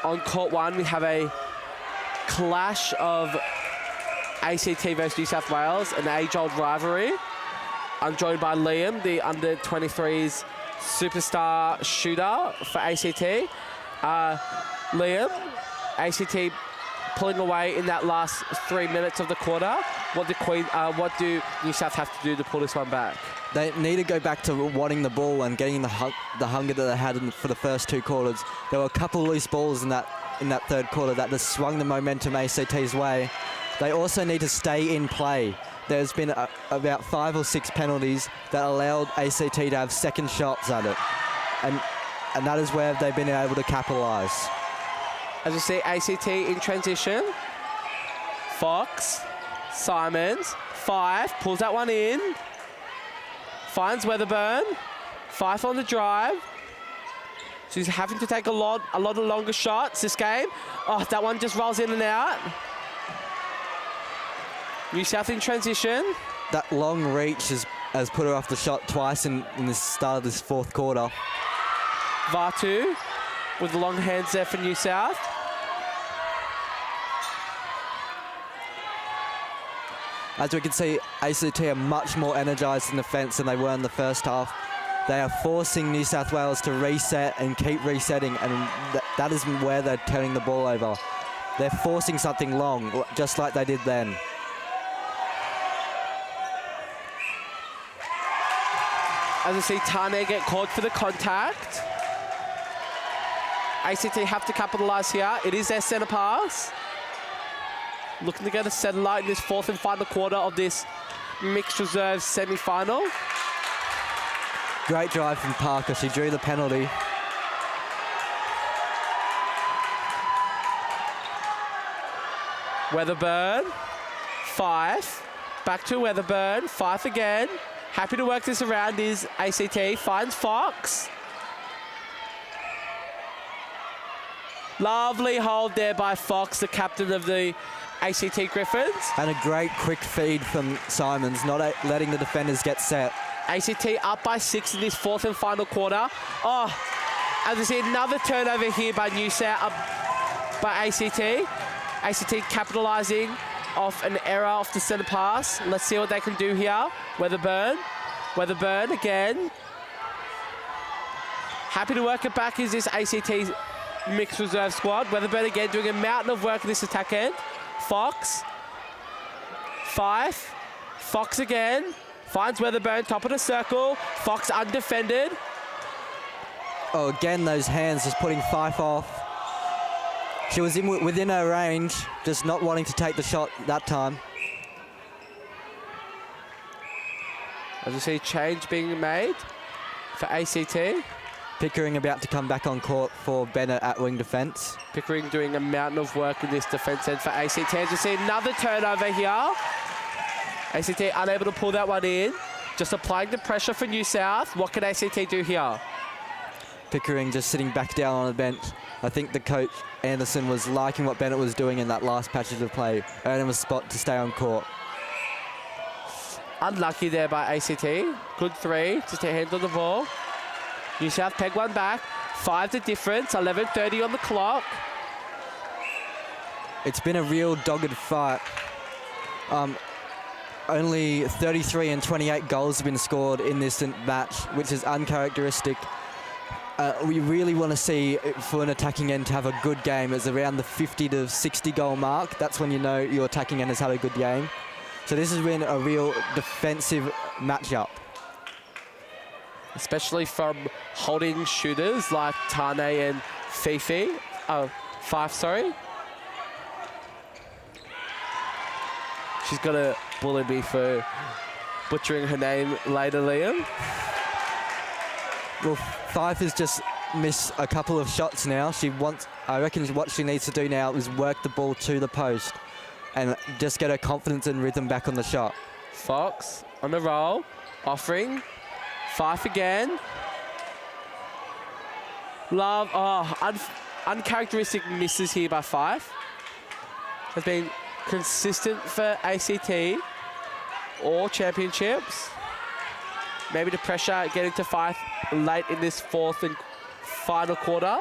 On court one, we have a clash of ACT versus New South Wales, an age-old rivalry. I'm joined by Liam, the under-23s superstar shooter for ACT. Liam, ACT pulling away in that last 3 minutes of the quarter. What do New South have to do to pull this one back? They need to go back to wanting the ball and getting the hunger that they had for the first two quarters. There were a couple loose balls in that in that third quarter that just swung the momentum ACT's way. They also need to stay in play. There's been about 5 or 6 penalties that allowed ACT to have second shots at it. And that is where they've been able to capitalise. As you see, ACT in transition. Fox, Simons, Fife, pulls that one in. Finds Weatherburn. Fife on the drive. She's having to take a lot of longer shots this game. Oh, that one just rolls in and out. New South in transition. That long reach has put her off the shot twice in the start of this fourth quarter. Vatu with the long hands there for New South. As we can see, ACT are much more energised in defence than they were in the first half. They are forcing New South Wales to reset and keep resetting, and that is where they're turning the ball over. They're forcing something long, just like they did then. As I see Tane get called for the contact. ACT have to capitalise here. It is their centre pass. Looking to get a satellite in this fourth and final quarter of this mixed reserve semi-final. Great drive from Parker. She drew the penalty. Weatherburn, Fife, back to Weatherburn, Fife again. Happy to work this around is ACT, finds Fox. Lovely hold there by Fox, the captain of the ACT Griffins. And a great quick feed from Simons, not letting the defenders get set. ACT up by 6 in this fourth and final quarter. Oh, as I see, another turnover here by New South, by ACT. ACT capitalising off an error off the centre pass. Let's see what they can do here. Weatherburn again. Happy to work it back is this ACT mixed reserve squad. Weatherburn again doing a mountain of work in this attack end. Fox, Fife, Fox again. Finds Weatherburn, top of the circle. Fox undefended. Oh, again, those hands just putting Fife off. She was within her range, just not wanting to take the shot that time. As you see, change being made for ACT. Pickering about to come back on court for Bennett at wing defence. Pickering doing a mountain of work in this defence end for ACT. As you see, another turnover here. ACT unable to pull that one in. Just applying the pressure for New South. What can ACT do here? Pickering just sitting back down on the bench. I think the coach, Anderson, was liking what Bennett was doing in that last passage of play. Earned him a spot to stay on court. Unlucky there by ACT. Good three, just a hand on the ball. New South peg one back. 5 the difference, 11:30 on the clock. It's been a real dogged fight. Only 33 and 28 goals have been scored in this match, which is uncharacteristic. We really want to see, for an attacking end to have a good game, is around the 50 to 60 goal mark. That's when you know your attacking end has had a good game. So this has been a real defensive matchup. Especially from holding shooters like Tane and Fife. Fife, sorry. She's going to bully me for butchering her name later, Liam. Well, Fife has just missed a couple of shots now. I reckon what she needs to do now is work the ball to the post and just get her confidence and rhythm back on the shot. Fox on the roll, offering. Fife again. Love, uncharacteristic misses here by Fife. Has been consistent for ACT all championships. Maybe the pressure getting to Fife late in this fourth and final quarter.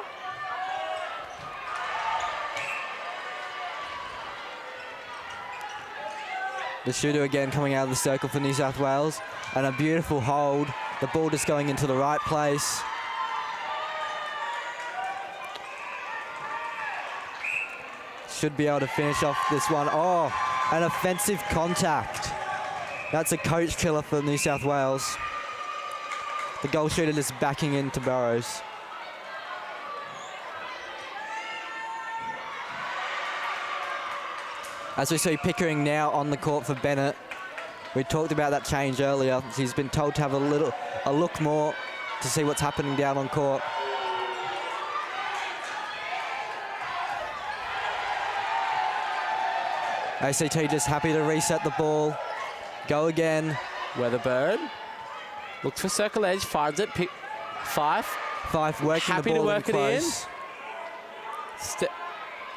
The shooter again coming out of the circle for New South Wales, and a beautiful hold. The ball just going into the right place. Should be able to finish off this one. Oh, an offensive contact. That's a coach killer for New South Wales. The goal shooter just backing into Burrows. As we see Pickering now on the court for Bennett. We talked about that change earlier. He's been told to have a look more to see what's happening down on court. ACT just happy to reset the ball. Go again. Weatherburn looks for circle edge, finds it. Fife working happy the ball to work in it close. in.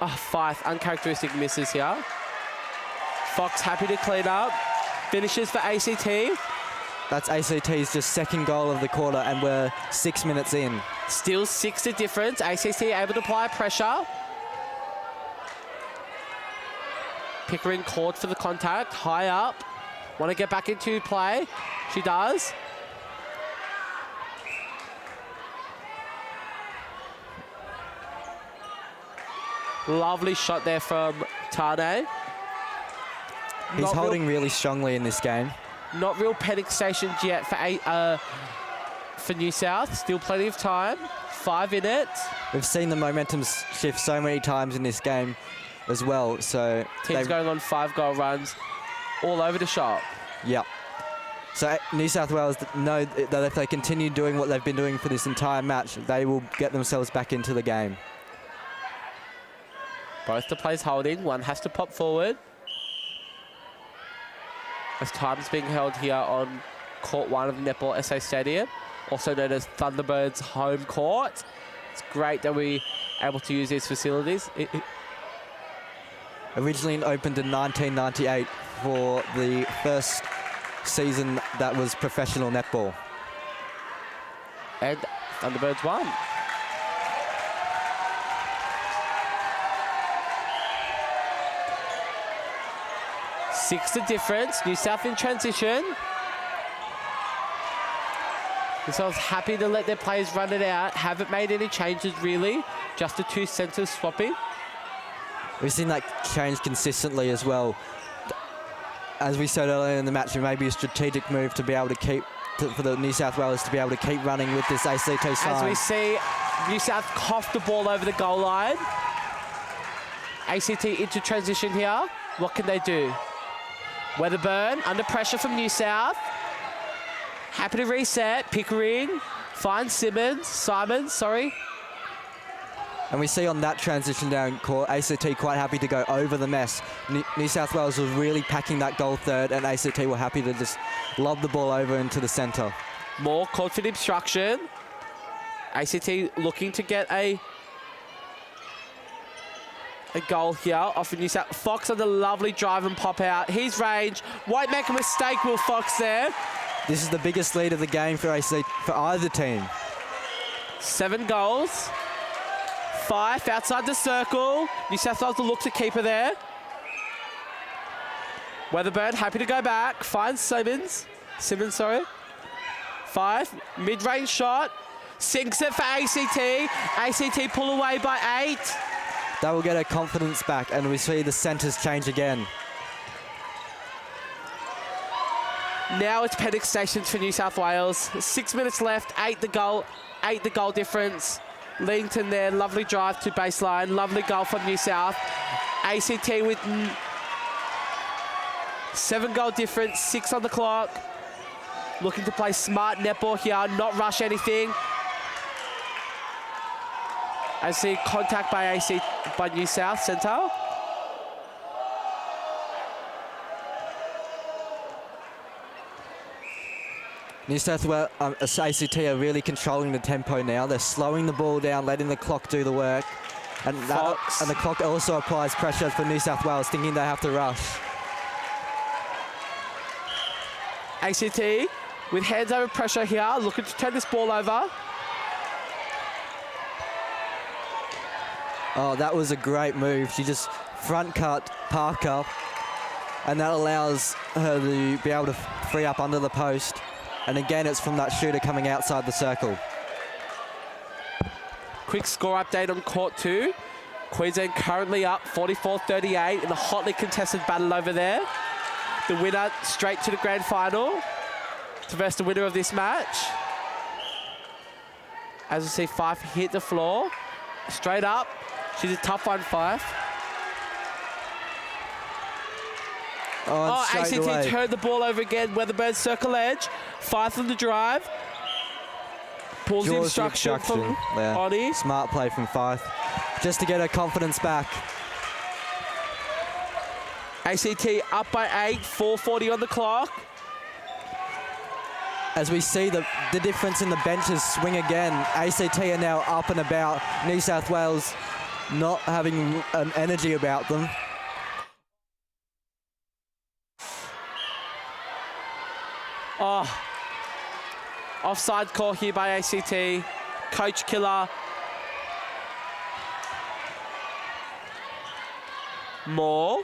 Fife, uncharacteristic misses here. Fox happy to clean up. Finishes for ACT. That's ACT's just second goal of the quarter, and we're 6 minutes in. Still 6 the difference. ACT able to apply pressure. Pickering called for the contact, high up. Want to get back into play. She does. Lovely shot there from Tane. He's holding really strongly in this game. Not real panic stations yet for New South. Still plenty of time. 5 in it. We've seen the momentum shift so many times in this game as well. So teams going on 5-goal runs all over the shop. Yep. So New South Wales know that if they continue doing what they've been doing for this entire match, they will get themselves back into the game. Both the plays holding. One has to pop forward. As time's being held here on Court 1 of the Netball SA Stadium, also known as Thunderbird's home court. It's great that we're able to use these facilities. Originally opened in 1998 for the first season that was professional netball. And Thunderbirds won. Six the difference. New South in transition. New South's happy to let their players run it out. Haven't made any changes really. Just the 2 centres swapping. We've seen that change consistently as well. As we said earlier in the match, it may be a strategic move to be able to keep, for the New South Wales to be able to keep running with this ACT side. As we see, New South cough the ball over the goal line. ACT into transition here. What can they do? Weatherburn under pressure from New South. Happy to reset. Pickering finds Simons, sorry. And we see on that transition down court, ACT quite happy to go over the mess. New South Wales was really packing that goal third, and ACT were happy to just lob the ball over into the centre. More confident obstruction. ACT looking to get a goal here off of New South. Fox on the lovely drive and pop out. His range. Won't make a mistake, Will Fox there. This is the biggest lead of the game for either team. 7 goals. 5 outside the circle. New South Wales will look to keep her there. Weatherburn happy to go back. Finds Simons, sorry. 5, mid-range shot. Sinks it for ACT. ACT pull away by 8. That will get her confidence back, and we see the centres change again. Now it's panic stations for New South Wales. 6 minutes left, 8 the goal difference. Leadington there, lovely drive to baseline, lovely goal from New South. ACT with 7 goal difference, 6 on the clock. Looking to play smart netball here, not rush anything. I see contact by New South centre. New South Wales, ACT are really controlling the tempo now. They're slowing the ball down, letting the clock do the work. And the clock also applies pressure for New South Wales, thinking they have to rush. ACT with hands over pressure here, looking to turn this ball over. Oh, that was a great move. She just front cut Parker, and that allows her to be able to free up under the post. And again, it's from that shooter coming outside the circle. Quick score update on Court 2. Queensland currently up 44-38 in a hotly contested battle over there. The winner straight to the grand final to verse the winner of this match. As you see, Fife hit the floor. Straight up. She's a tough one, Fife. Oh, and straight ACT away. turned the ball over again. Weatherburn circle edge. 5 from the drive. Pulls the instruction from there. Oni. Smart play from Fife, just to get her confidence back. ACT up by 8, 4:40 on the clock. As we see the difference in the benches swing again, ACT are now up and about. New South Wales not having an energy about them. Oh, offside call here by ACT. Coach killer. Moore.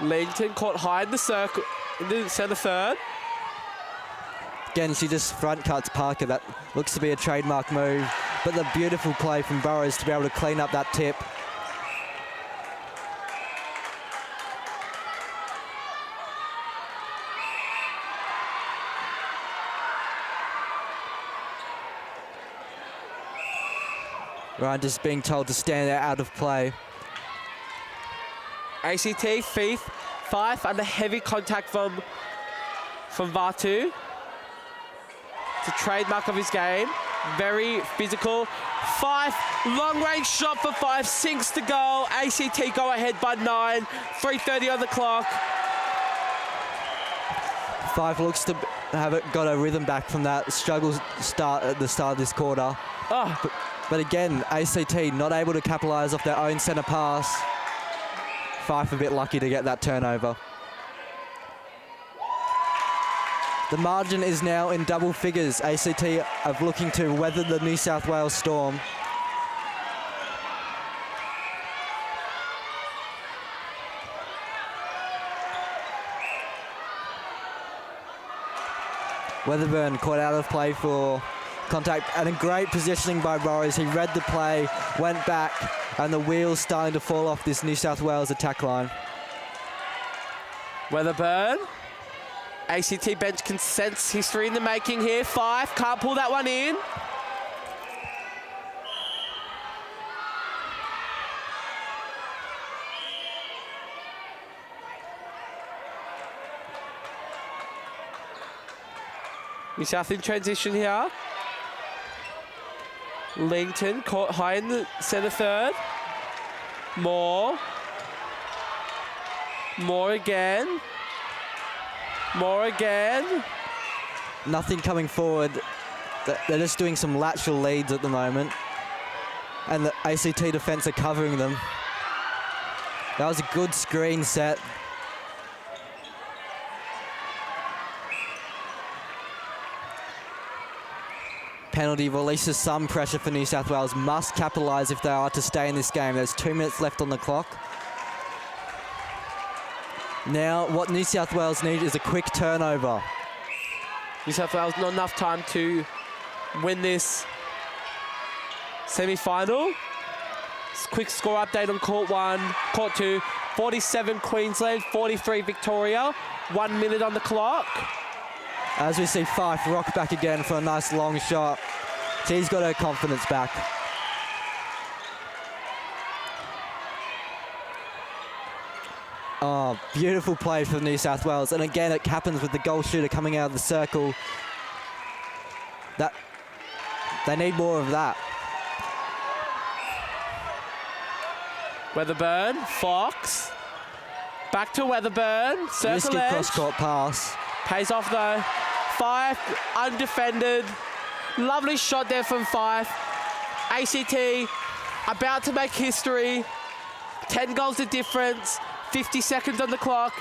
Langton caught high in the circle, in the centre third. Again, she just front cuts Parker. That looks to be a trademark move. But the beautiful play from Burrows to be able to clean up that tip. Ryan just being told to stand out of play. ACT, Fife under heavy contact from Vatu. It's a trademark of his game. Very physical. Fife, long range shot for Fife, 6 to go. ACT go ahead by 9, 3:30 on the clock. Fife looks to have got a rhythm back from that struggle start at the start of this quarter. Oh. But again, ACT not able to capitalise off their own centre pass. Fife a bit lucky to get that turnover. The margin is now in double figures. ACT are looking to weather the New South Wales storm. Weatherburn caught out of play for contact, and a great positioning by Burrows. He read the play, went back, and the wheels starting to fall off this New South Wales attack line. Weatherburn. ACT bench can sense history in the making here. Fife can't pull that one in. New South in transition here. Langton caught high in the centre third. Moore again. Moore again. Nothing coming forward. They're just doing some lateral leads at the moment. And the ACT defence are covering them. That was a good screen set. Penalty releases some pressure for New South Wales. Must capitalise if they are to stay in this game. There's 2 minutes left on the clock. Now, what New South Wales need is a quick turnover. New South Wales not enough time to win this semi-final. Quick score update on court 1, court 2. 47 Queensland, 43 Victoria. 1 minute on the clock. As we see Fife rock back again for a nice long shot. She's got her confidence back. Oh, beautiful play for New South Wales. And again, it happens with the goal shooter coming out of the circle. They need more of that. Weatherburn, Fox. Back to Weatherburn, circle Risky edge. cross-court pass. Pays off though. Fife, undefended. Lovely shot there from Fife. ACT about to make history. 10 goals the difference. 50 seconds on the clock.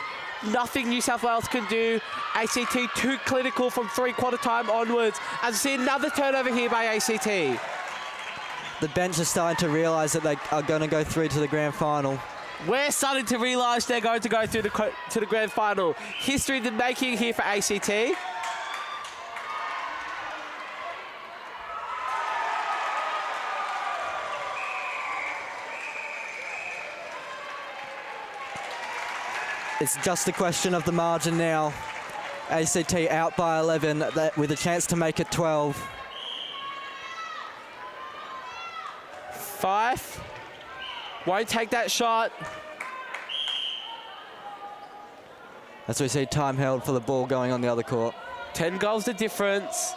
Nothing New South Wales can do. ACT too clinical from three-quarter time onwards. As we see another turnover here by ACT. The bench is starting to realise that they are going to go through to the grand final. We're starting to realise they're going to go through to the grand final. History in the making here for ACT. It's just a question of the margin now. ACT out by 11 with a chance to make it 12. Fife won't take that shot. As we see time held for the ball going on the other court. 10 goals the difference.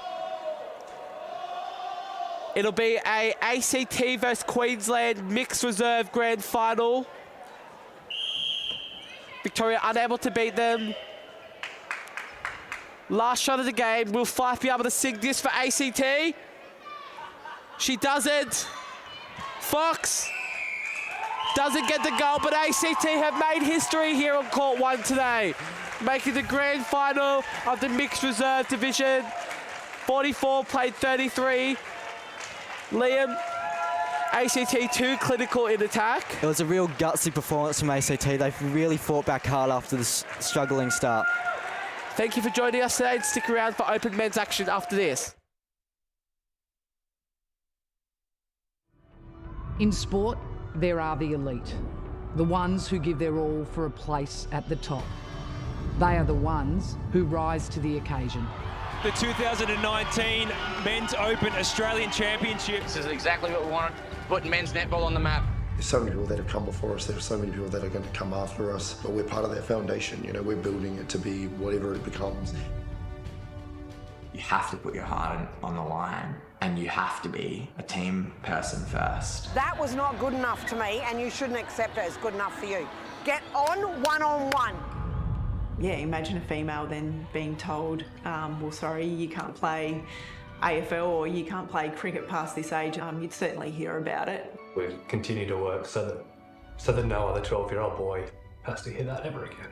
It'll be a ACT versus Queensland mixed reserve grand final. Victoria unable to beat them. Last shot of the game. Will Fife be able to sink this for ACT? She doesn't. Fox doesn't get the goal, but ACT have made history here on court 1 today, making the grand final of the mixed reserve division. 44 played 33. Liam, ACT too clinical in attack. It was a real gutsy performance from ACT. They've really fought back hard after this struggling start. Thank you for joining us today, and stick around for open men's action after this. In sport, there are the elite, the ones who give their all for a place at the top. They are the ones who rise to the occasion. The 2019 Men's Open Australian Championships. This is exactly what we wanted, putting men's netball on the map. There's so many people that have come before us. There's so many people that are going to come after us, but we're part of that foundation. You know, we're building it to be whatever it becomes. You have to put your heart on the line, and you have to be a team person first. That was not good enough to me, and you shouldn't accept it as good enough for you. Get on one-on-one. Yeah, imagine a female then being told, well, sorry, you can't play AFL or you can't play cricket past this age. You'd certainly hear about it. We continue to work so that no other 12-year-old boy has to hear that ever again.